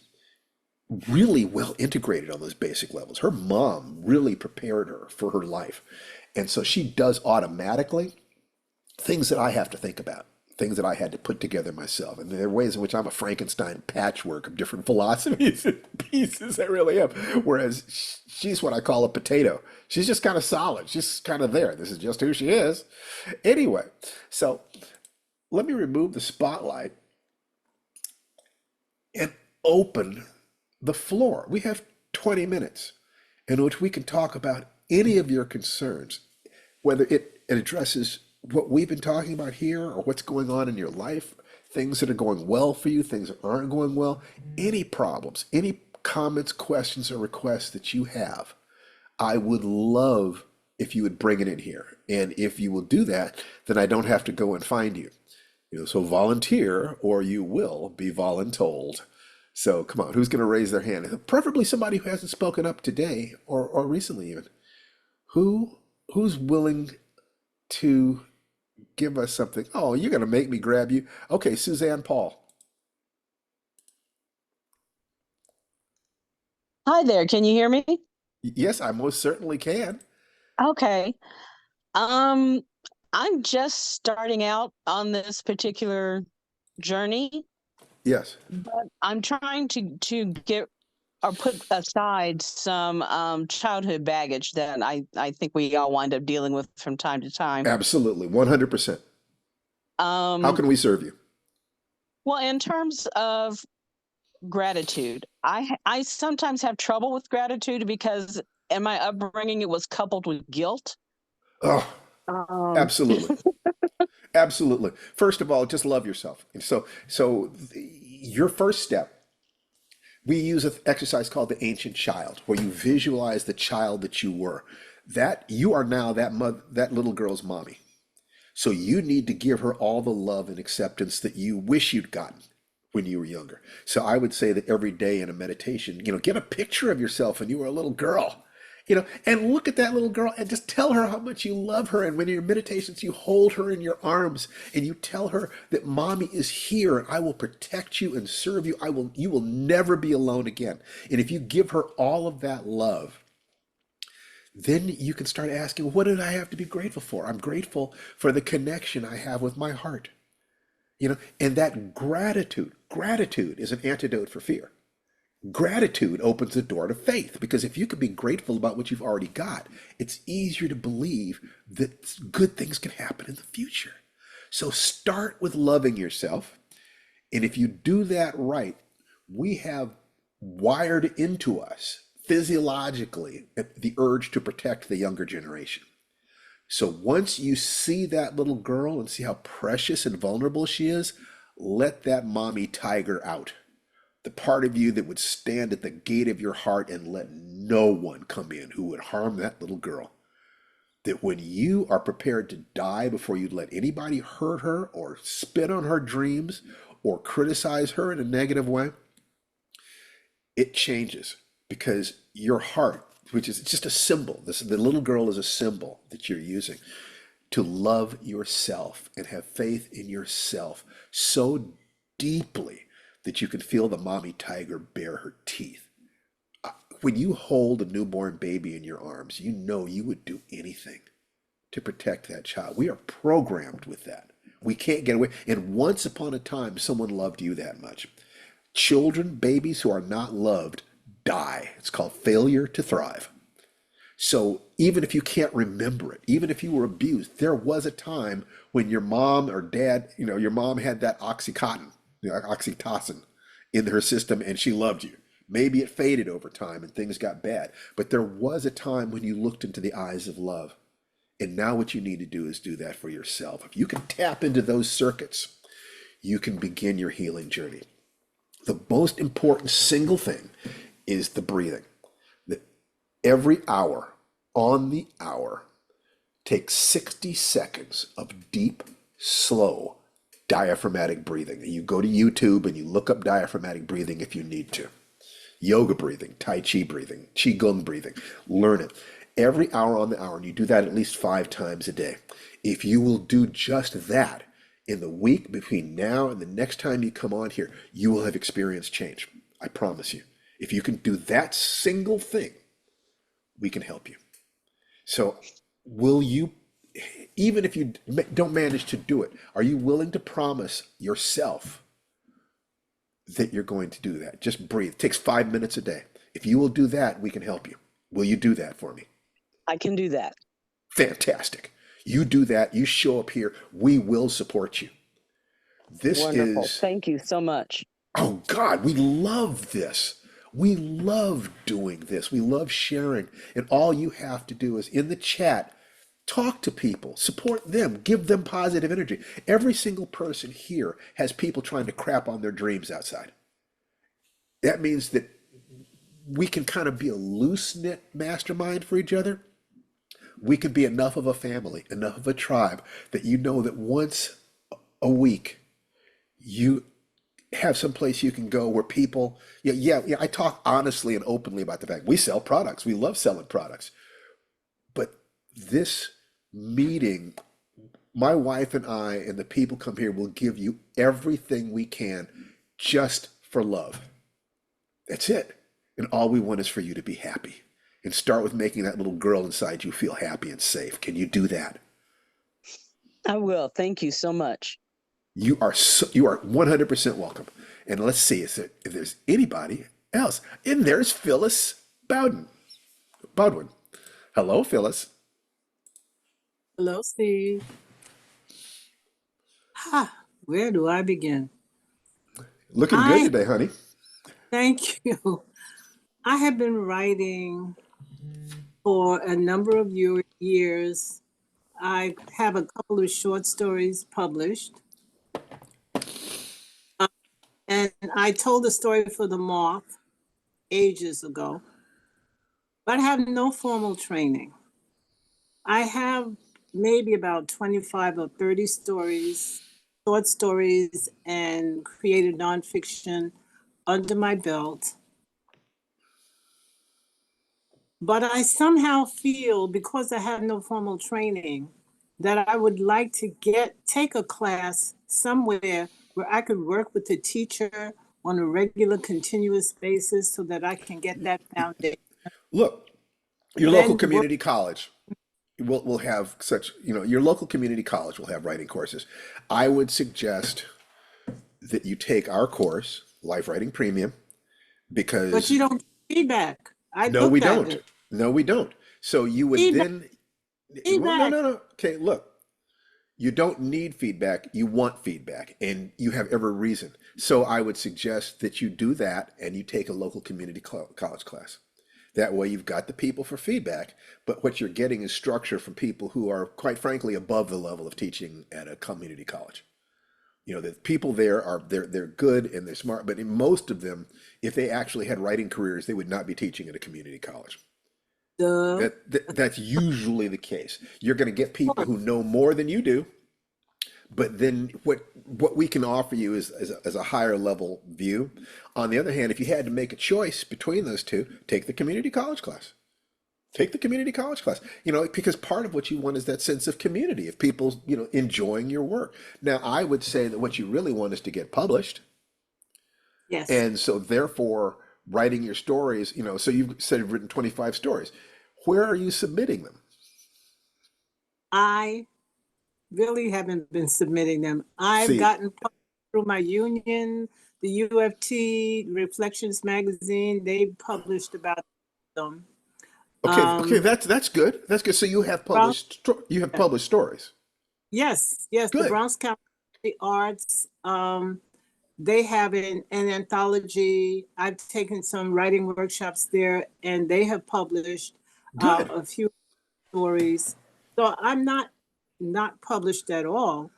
[SPEAKER 1] really well integrated on those basic levels. Her mom really prepared her for her life. And so she does automatically things that I have to think about, things that I had to put together myself. And there are ways in which I'm a Frankenstein patchwork of different philosophies and pieces. I really am. Whereas she's what I call a potato. She's just kind of solid. She's kind of there. This is just who she is. Anyway, so let me remove the spotlight and open the floor. We have 20 minutes in which we can talk about any of your concerns, whether it addresses what we've been talking about here or what's going on in your life, things that are going well for you, things that aren't going well, any problems, any comments, questions, or requests that you have, I would love if you would bring it in here. And if you will do that, then I don't have to go and find you. So volunteer or you will be voluntold. So come on, who's going to raise their hand? Preferably somebody who hasn't spoken up today or recently even. Who's willing to give us something? Oh, you're going to make me grab you. Okay, Suzanne Paul.
[SPEAKER 7] Hi there, can you hear me?
[SPEAKER 1] Yes, I most certainly can.
[SPEAKER 7] Okay. Um, I'm just starting out on this particular journey,
[SPEAKER 1] Yes,
[SPEAKER 7] but I'm trying to get or put aside some childhood baggage that I think we all wind up dealing with from time to time.
[SPEAKER 1] absolutely, 100%. How
[SPEAKER 7] Um,
[SPEAKER 1] can we serve you?
[SPEAKER 7] well, in terms of gratitude, I sometimes have trouble with gratitude because in my upbringing it was coupled with guilt.
[SPEAKER 1] Oh,
[SPEAKER 7] Um,
[SPEAKER 1] absolutely. Absolutely. First of all, just love yourself. And your first step, we use an exercise called the ancient child, where you visualize the child that you were. That you are now that little girl's mommy. So you need to give her all the love and acceptance that you wish you'd gotten when you were younger. So I would say that every day in a meditation, get a picture of yourself when you were a little girl, and look at that little girl and just tell her how much you love her. And when in your meditations, you hold her in your arms and you tell her that mommy is here and I will protect you and serve you. You will never be alone again. And if you give her all of that love, then you can start asking, what did I have to be grateful for? I'm grateful for the connection I have with my heart. And that gratitude is an antidote for fear. Gratitude opens the door to faith because if you can be grateful about what you've already got, it's easier to believe that good things can happen in the future. So start with loving yourself. And if you do that right, we have wired into us physiologically the urge to protect the younger generation. So once you see that little girl and see how precious and vulnerable she is, let that mommy tiger out. The part of you that would stand at the gate of your heart and let no one come in who would harm that little girl. That when you are prepared to die before you'd let anybody hurt her or spit on her dreams or criticize her in a negative way, it changes because your heart, which is just a symbol, the little girl is a symbol that you're using to love yourself and have faith in yourself so deeply that you can feel the mommy tiger bare her teeth. When you hold a newborn baby in your arms, you know you would do anything to protect that child. We are programmed with that. We can't get away. And once upon a time, someone loved you that much. Children, babies who are not loved die. It's called failure to thrive. So even if you can't remember it, even if you were abused, there was a time when your mom or dad, your mom had that oxytocin in her system and she loved you. Maybe it faded over time and things got bad, but there was a time when you looked into the eyes of love. And now what you need to do is do that for yourself. If you can tap into those circuits, you can begin your healing journey. The most important single thing is the breathing. That every hour, on the hour, take 60 seconds of deep, slow, diaphragmatic breathing. You go to YouTube and you look up diaphragmatic breathing if you need to. Yoga breathing, Tai Chi breathing, Qigong breathing. Learn it. Every hour on the hour, and you do that at least 5 times a day. If you will do just that in the week between now and the next time you come on here, you will have experienced change. I promise you. If you can do that single thing, we can help you. So will you, even if you don't manage to do it, are you willing to promise yourself that you're going to do that? Just breathe. It takes 5 minutes a day. If you will do that, we can help you. Will you do that for me?
[SPEAKER 7] I can do that.
[SPEAKER 1] Fantastic. You do that. You show up here. We will support you. This
[SPEAKER 7] Wonderful.
[SPEAKER 1] is,
[SPEAKER 7] Thank you so much.
[SPEAKER 1] oh God, we love this. We love doing this. We love sharing. And all you have to do is in the chat, Talk to people, support them, give them positive energy. Every single person here has people trying to crap on their dreams outside. That means that we can kind of be a loose knit mastermind for each other. We can be enough of a family, enough of a tribe that you know that once a week you have some place you can go where people, yeah, I talk honestly and openly about the fact we sell products. We love selling products. But this meeting, my wife and I and the people come here will give you everything we can just for love. That's it. And all we want is for you to be happy. And start with making that little girl inside you feel happy and safe. Can you do that?
[SPEAKER 7] I will. Thank you so much.
[SPEAKER 1] You are 100% welcome. And let's see if there's anybody else. And there's Phyllis Bowden. Hello, Phyllis.
[SPEAKER 8] Hello, Steve. Where do I begin?
[SPEAKER 1] Looking good today, honey.
[SPEAKER 8] Thank you. I have been writing for a number of years. I have a couple of short stories published. And I told a story for The Moth ages ago, but I have no formal training. I have maybe about 25 or 30 stories, short stories, and created nonfiction under my belt. But I somehow feel, because I have no formal training, that I would like to take a class somewhere where I could work with a teacher on a regular, continuous basis so that I can get that foundation.
[SPEAKER 1] Look, your
[SPEAKER 8] Then
[SPEAKER 1] local
[SPEAKER 8] work-
[SPEAKER 1] community college will have such, your local community college will have writing courses. I would suggest that you take our course, Life Writing Premium, because
[SPEAKER 8] But you don't get feedback.
[SPEAKER 1] no, we
[SPEAKER 8] looked at
[SPEAKER 1] don't.
[SPEAKER 8] it.
[SPEAKER 1] No, we don't. So you would
[SPEAKER 8] Feedback.
[SPEAKER 1] then, well,
[SPEAKER 8] Feedback.
[SPEAKER 1] no. Okay, look, you don't need feedback. You want feedback, and you have every reason. So I would suggest that you do that and you take a local community college class. That way you've got the people for feedback, but what you're getting is structure from people who are, quite frankly, above the level of teaching at a community college. The people there they're good and they're smart, but in most of them, if they actually had writing careers, they would not be teaching at a community college.
[SPEAKER 8] Duh.
[SPEAKER 1] That's usually the case. You're going to get people who know more than you do, but then what we can offer you is as a higher level view. On the other hand, if you had to make a choice between those two, take the community college class. Take the community college class, because part of what you want is that sense of community, of people, enjoying your work. Now, I would say that what you really want is to get published.
[SPEAKER 8] Yes.
[SPEAKER 1] And so therefore, writing your stories, so you've said you've written 25 stories. Where are you submitting them?
[SPEAKER 8] I really haven't been submitting them. I've
[SPEAKER 1] See.
[SPEAKER 8] gotten published through my union, the UFT, Reflections Magazine. They published about them.
[SPEAKER 1] Okay, that's good. That's good. So you have published stories.
[SPEAKER 8] Yes, the
[SPEAKER 1] Good.
[SPEAKER 8] Bronx County Arts. They have an anthology. I've taken some writing workshops there, and they have published
[SPEAKER 1] Good.
[SPEAKER 8] a few stories. So I'm not published at all.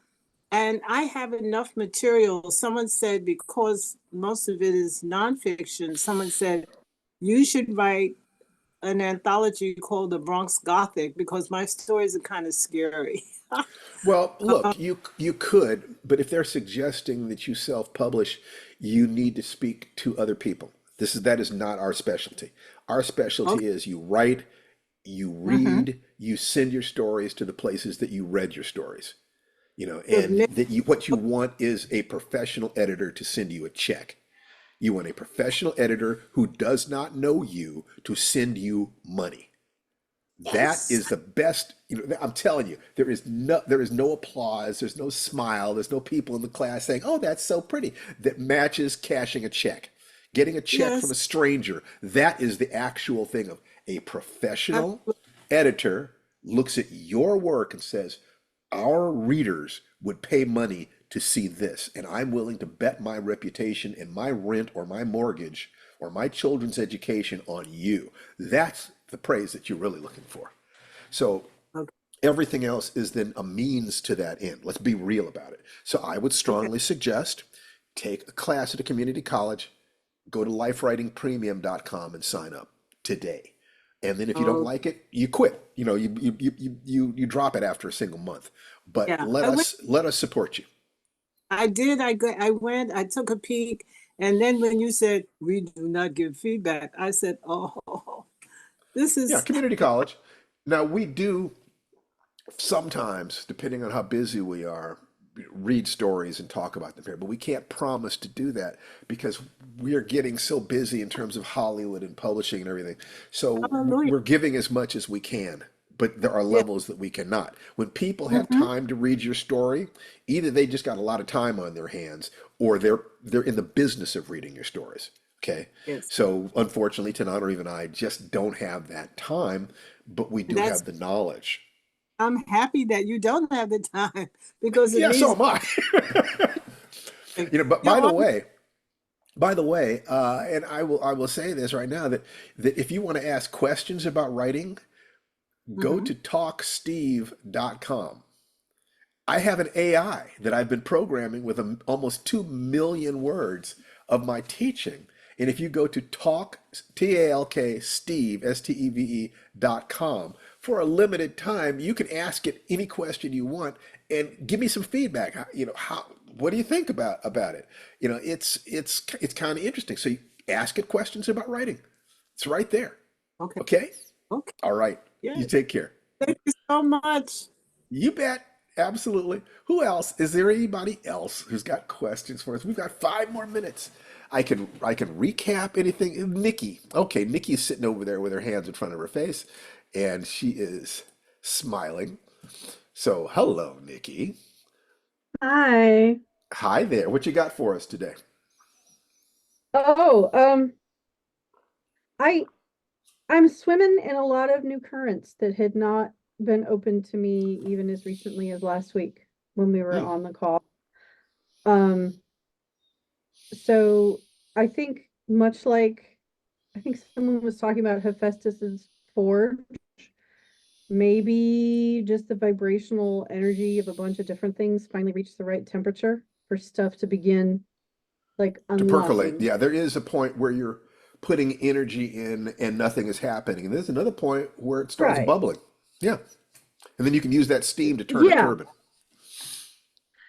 [SPEAKER 8] And I have enough material. Someone said, because most of it is nonfiction, someone said, you should write an anthology called The Bronx Gothic, because my stories are kind of scary.
[SPEAKER 1] Well, look, you could, but if they're suggesting that you self-publish, you need to speak to other people. That is not our specialty. Our specialty is you write, you read, you send your stories to the places that you read your stories. And what you want is a professional editor to send you a check. You want a professional editor who does not know you to send you money. That is the best. I'm telling you, there is no applause, there's no smile, there's no people in the class saying, "Oh, that's so pretty," that matches cashing a check. Getting a check from a stranger, that is the actual thing of a professional editor looks at your work and says, our readers would pay money to see this, and I'm willing to bet my reputation and my rent or my mortgage or my children's education on you. That's the praise that you're really looking for. So, Everything else is then a means to that end. Let's be real about it. So I would
[SPEAKER 8] Okay.
[SPEAKER 1] strongly suggest take a class at a community college, go to lifewritingpremium.com and sign up today. And then if you don't
[SPEAKER 8] Oh,
[SPEAKER 1] like it, you quit. You drop it after a single month. But
[SPEAKER 8] yeah.
[SPEAKER 1] let us support you.
[SPEAKER 8] I did. I went, I took a peek. And then when you said, we do not give feedback, I said, oh, this
[SPEAKER 1] Yeah,
[SPEAKER 8] is,
[SPEAKER 1] community college. Now we do sometimes, depending on how busy we are, read stories and talk about them here, but we can't promise to do that because we are getting so busy in terms of Hollywood and publishing and everything. So
[SPEAKER 8] hallelujah.
[SPEAKER 1] we're giving as much as we can, but there are
[SPEAKER 8] Yeah.
[SPEAKER 1] levels that we cannot. When people have
[SPEAKER 8] Hmm.
[SPEAKER 1] time to read your story, either they just got a lot of time on their hands or they're in the business of reading your stories. Okay.
[SPEAKER 8] Yes.
[SPEAKER 1] So unfortunately, Tanan or even I just don't have that time, but we
[SPEAKER 8] And
[SPEAKER 1] do
[SPEAKER 8] that's,
[SPEAKER 1] have the knowledge.
[SPEAKER 8] I'm happy that you don't have the time because it
[SPEAKER 1] Yeah, so
[SPEAKER 8] means
[SPEAKER 1] am I. But
[SPEAKER 8] you're on.
[SPEAKER 1] by the way, and I will say this right now that if you want to ask questions about writing, go
[SPEAKER 8] Mhm.
[SPEAKER 1] to talksteve.com. I have an AI that I've been programming with almost 2 million words of my teaching. And if you go to Talk, Steve, STEVE.com, for a limited time, you can ask it any question you want and give me some feedback. What do you think about it? It's kind of interesting. So you ask it questions about writing. It's right there.
[SPEAKER 8] Okay.
[SPEAKER 1] Okay?
[SPEAKER 8] Okay.
[SPEAKER 1] All right. You
[SPEAKER 8] Yes.
[SPEAKER 1] take care.
[SPEAKER 8] Thank you so much.
[SPEAKER 1] You bet. Absolutely. Who else? Is there anybody else who's got questions for us? We've got 5 more minutes. I can recap anything. Nikki. Okay, Nikki's sitting over there with her hands in front of her face, and she is smiling. So, hello, Nikki.
[SPEAKER 9] Hi.
[SPEAKER 1] Hi there. What you got for us today?
[SPEAKER 9] Oh, I I'm swimming in a lot of new currents that had not been open to me even as recently as last week when we were
[SPEAKER 1] Hmm.
[SPEAKER 9] on the call. Um, so I think much like I think someone was talking about Hephaestus's forge, maybe just the vibrational energy of a bunch of different things finally reached the right temperature for stuff to begin like
[SPEAKER 1] To percolate.
[SPEAKER 9] unlocking.
[SPEAKER 1] Yeah, there is a point where you're putting energy in and nothing is happening. And there's another point where it starts
[SPEAKER 9] Right.
[SPEAKER 1] bubbling. Yeah. And then you can use that steam to turn a
[SPEAKER 9] Yeah.
[SPEAKER 1] turbine.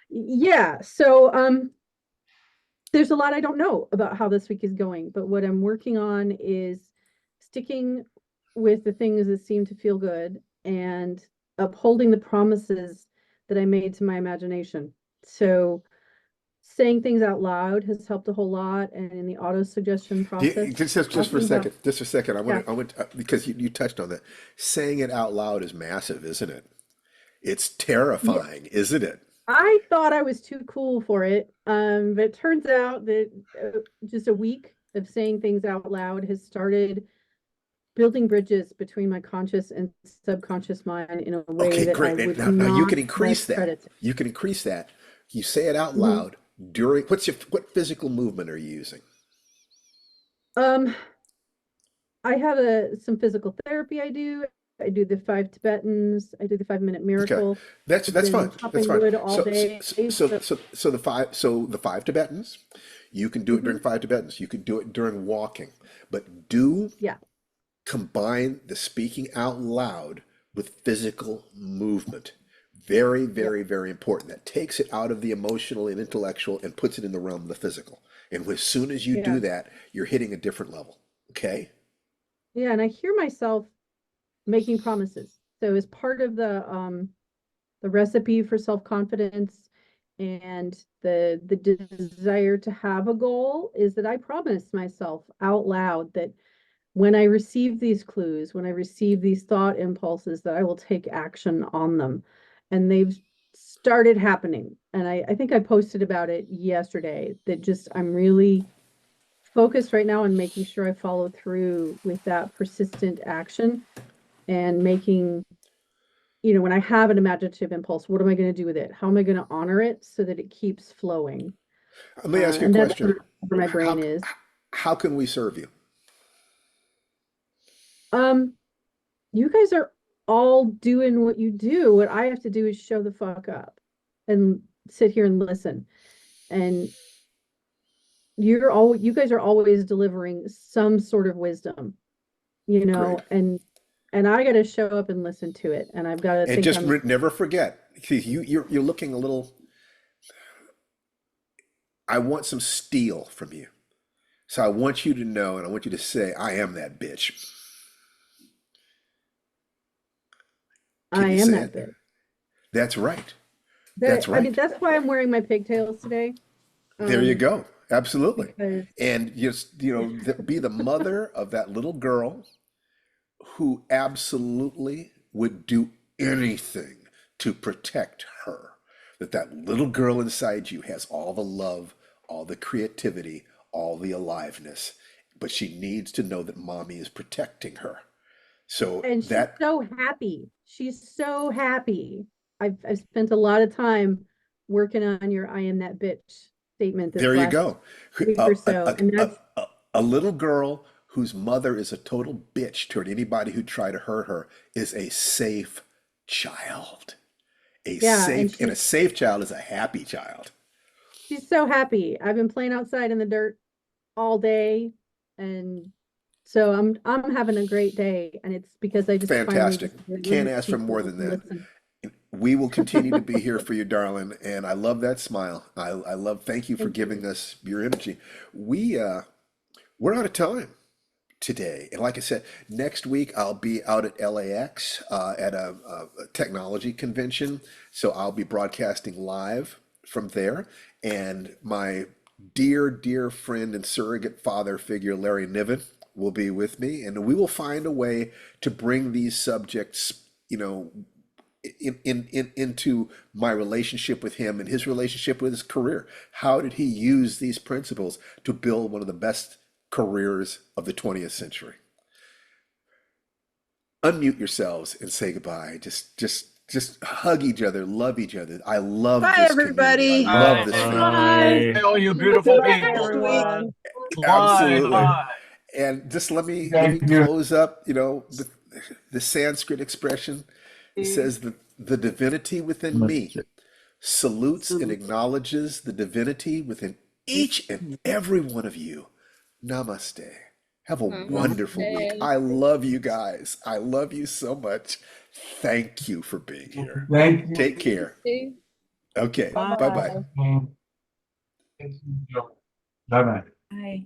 [SPEAKER 9] Yeah. So there's a lot I don't know about how this week is going, but what I'm working on is sticking with the things that seem to feel good and upholding the promises that I made to my imagination. So saying things out loud has helped a whole lot, and in the auto suggestion process,
[SPEAKER 1] Just for a
[SPEAKER 9] talking about
[SPEAKER 1] second, just for a second,
[SPEAKER 9] yeah,
[SPEAKER 1] I want because you touched on that. Saying it out loud is massive, isn't it? It's
[SPEAKER 9] yeah.
[SPEAKER 1] terrifying, isn't it?
[SPEAKER 9] I thought I was too cool for it, but it turns out that just a week of saying things out loud has started building bridges between my conscious and subconscious mind in a way
[SPEAKER 1] Okay,
[SPEAKER 9] that I
[SPEAKER 1] great. And
[SPEAKER 9] would
[SPEAKER 1] now you can
[SPEAKER 9] not
[SPEAKER 1] increase
[SPEAKER 9] like
[SPEAKER 1] that.
[SPEAKER 9] credit.
[SPEAKER 1] You can increase that. You say it out
[SPEAKER 9] Mhm.
[SPEAKER 1] loud during what physical movement are you using?
[SPEAKER 9] Um, I have some physical therapy I do. I do the 5 Tibetans. I do the 5 minute
[SPEAKER 1] Okay,
[SPEAKER 9] miracle.
[SPEAKER 1] that's
[SPEAKER 9] I've
[SPEAKER 1] that's fine.
[SPEAKER 9] been
[SPEAKER 1] That's
[SPEAKER 9] chopping
[SPEAKER 1] fine.
[SPEAKER 9] wood all
[SPEAKER 1] So so
[SPEAKER 9] day.
[SPEAKER 1] so
[SPEAKER 9] So,
[SPEAKER 1] so, so the five Tibetans, you can do it during
[SPEAKER 9] mhm,
[SPEAKER 1] 5 Tibetans. You can do it during walking, but do
[SPEAKER 9] yeah,
[SPEAKER 1] combine the speaking out loud with physical movement. Very,
[SPEAKER 9] yeah,
[SPEAKER 1] very, very important. That takes it out of the emotional and intellectual and puts it in the realm of the physical. And as soon as you
[SPEAKER 9] yeah,
[SPEAKER 1] do that, you're hitting a different level. Okay?
[SPEAKER 9] yeah. And I hear myself making promises. So as part of the recipe for self-confidence and the desire to have a goal is that I promise myself out loud that when I receive these clues, when I receive these thought impulses, that I will take action on them. And they've started happening. And I think I posted about it yesterday that just I'm really focused right now on making sure I follow through with that persistent action and making when I have an imaginative impulse, what am I going to do with it? How am I going to honor it so that it keeps flowing?
[SPEAKER 1] Let me ask you a
[SPEAKER 9] And that's
[SPEAKER 1] question.
[SPEAKER 9] where my brain
[SPEAKER 1] How
[SPEAKER 9] is.
[SPEAKER 1] how can we serve you?
[SPEAKER 9] Um, you guys are all doing what you do. What I have to do is show the fuck up and sit here and listen. And you guys are always delivering some sort of wisdom, you know,
[SPEAKER 1] Great.
[SPEAKER 9] and I got to show up and listen to it. And I've got to
[SPEAKER 1] And
[SPEAKER 9] think
[SPEAKER 1] just
[SPEAKER 9] I'm
[SPEAKER 1] never forget, you're looking a little. I want some steel from you, so I want you to know, and I want you to say, "I am that bitch." Can
[SPEAKER 9] I
[SPEAKER 1] you
[SPEAKER 9] am
[SPEAKER 1] say
[SPEAKER 9] that
[SPEAKER 1] it?
[SPEAKER 9] bit.
[SPEAKER 1] That's right.
[SPEAKER 9] That
[SPEAKER 1] That's
[SPEAKER 9] I mean,
[SPEAKER 1] right.
[SPEAKER 9] that's why I'm wearing my pigtails today.
[SPEAKER 1] There you go. Absolutely.
[SPEAKER 9] Because
[SPEAKER 1] And just, be the mother of that little girl who absolutely would do anything to protect her. That little girl inside you has all the love, all the creativity, all the aliveness, but she needs to know that mommy is protecting her. So
[SPEAKER 9] and she's
[SPEAKER 1] that
[SPEAKER 9] so happy. She's so happy. I've spent a lot of time working on your "I am that bitch" statement this
[SPEAKER 1] there you
[SPEAKER 9] last
[SPEAKER 1] go.
[SPEAKER 9] week
[SPEAKER 1] A,
[SPEAKER 9] or
[SPEAKER 1] a,
[SPEAKER 9] so,
[SPEAKER 1] a,
[SPEAKER 9] and
[SPEAKER 1] a,
[SPEAKER 9] that's
[SPEAKER 1] a a little girl whose mother is a total bitch toward anybody who try to hurt her is a safe child.
[SPEAKER 9] yeah, and
[SPEAKER 1] And a safe child is a happy child.
[SPEAKER 9] she's so happy. I've been playing outside in the dirt all day, and so I'm having a great day, and it's because I just finally
[SPEAKER 1] Fantastic.
[SPEAKER 9] decided we're
[SPEAKER 1] Can't
[SPEAKER 9] gonna
[SPEAKER 1] ask for
[SPEAKER 9] teach
[SPEAKER 1] more
[SPEAKER 9] people
[SPEAKER 1] than
[SPEAKER 9] to
[SPEAKER 1] that.
[SPEAKER 9] listen.
[SPEAKER 1] We will continue to be here for you, darling. And I love that smile. Thank you for
[SPEAKER 9] Thank
[SPEAKER 1] giving
[SPEAKER 9] you.
[SPEAKER 1] us your energy. We're out of time today. And like I said, next week I'll be out at LAX at a technology convention. So I'll be broadcasting live from there. And my dear, dear friend and surrogate father figure, Larry Niven, will be with me. And we will find a way to bring these subjects, into my relationship with him and his relationship with his career. How did he use these principles to build one of the best careers of the 20th century? Unmute yourselves and say goodbye. Just hug each other, love each other. I love
[SPEAKER 8] Bye,
[SPEAKER 1] this community. I
[SPEAKER 8] everybody.
[SPEAKER 1] love this family.
[SPEAKER 6] Hey, all you beautiful
[SPEAKER 2] Bye,
[SPEAKER 6] people.
[SPEAKER 2] everyone.
[SPEAKER 6] Bye,
[SPEAKER 1] Absolutely.
[SPEAKER 6] bye.
[SPEAKER 1] And just let me
[SPEAKER 4] Thank you.
[SPEAKER 1] close up, with the Sanskrit expression. It says that the divinity within me salutes and acknowledges the divinity within each and every one of you. Namaste. Have a wonderful week.
[SPEAKER 7] Namaste.
[SPEAKER 1] I love you guys. I love you so much. Thank you for being here.
[SPEAKER 4] Thank you.
[SPEAKER 1] Take care. Okay.
[SPEAKER 8] Bye.
[SPEAKER 1] Bye bye.
[SPEAKER 4] Bye bye.
[SPEAKER 8] Bye.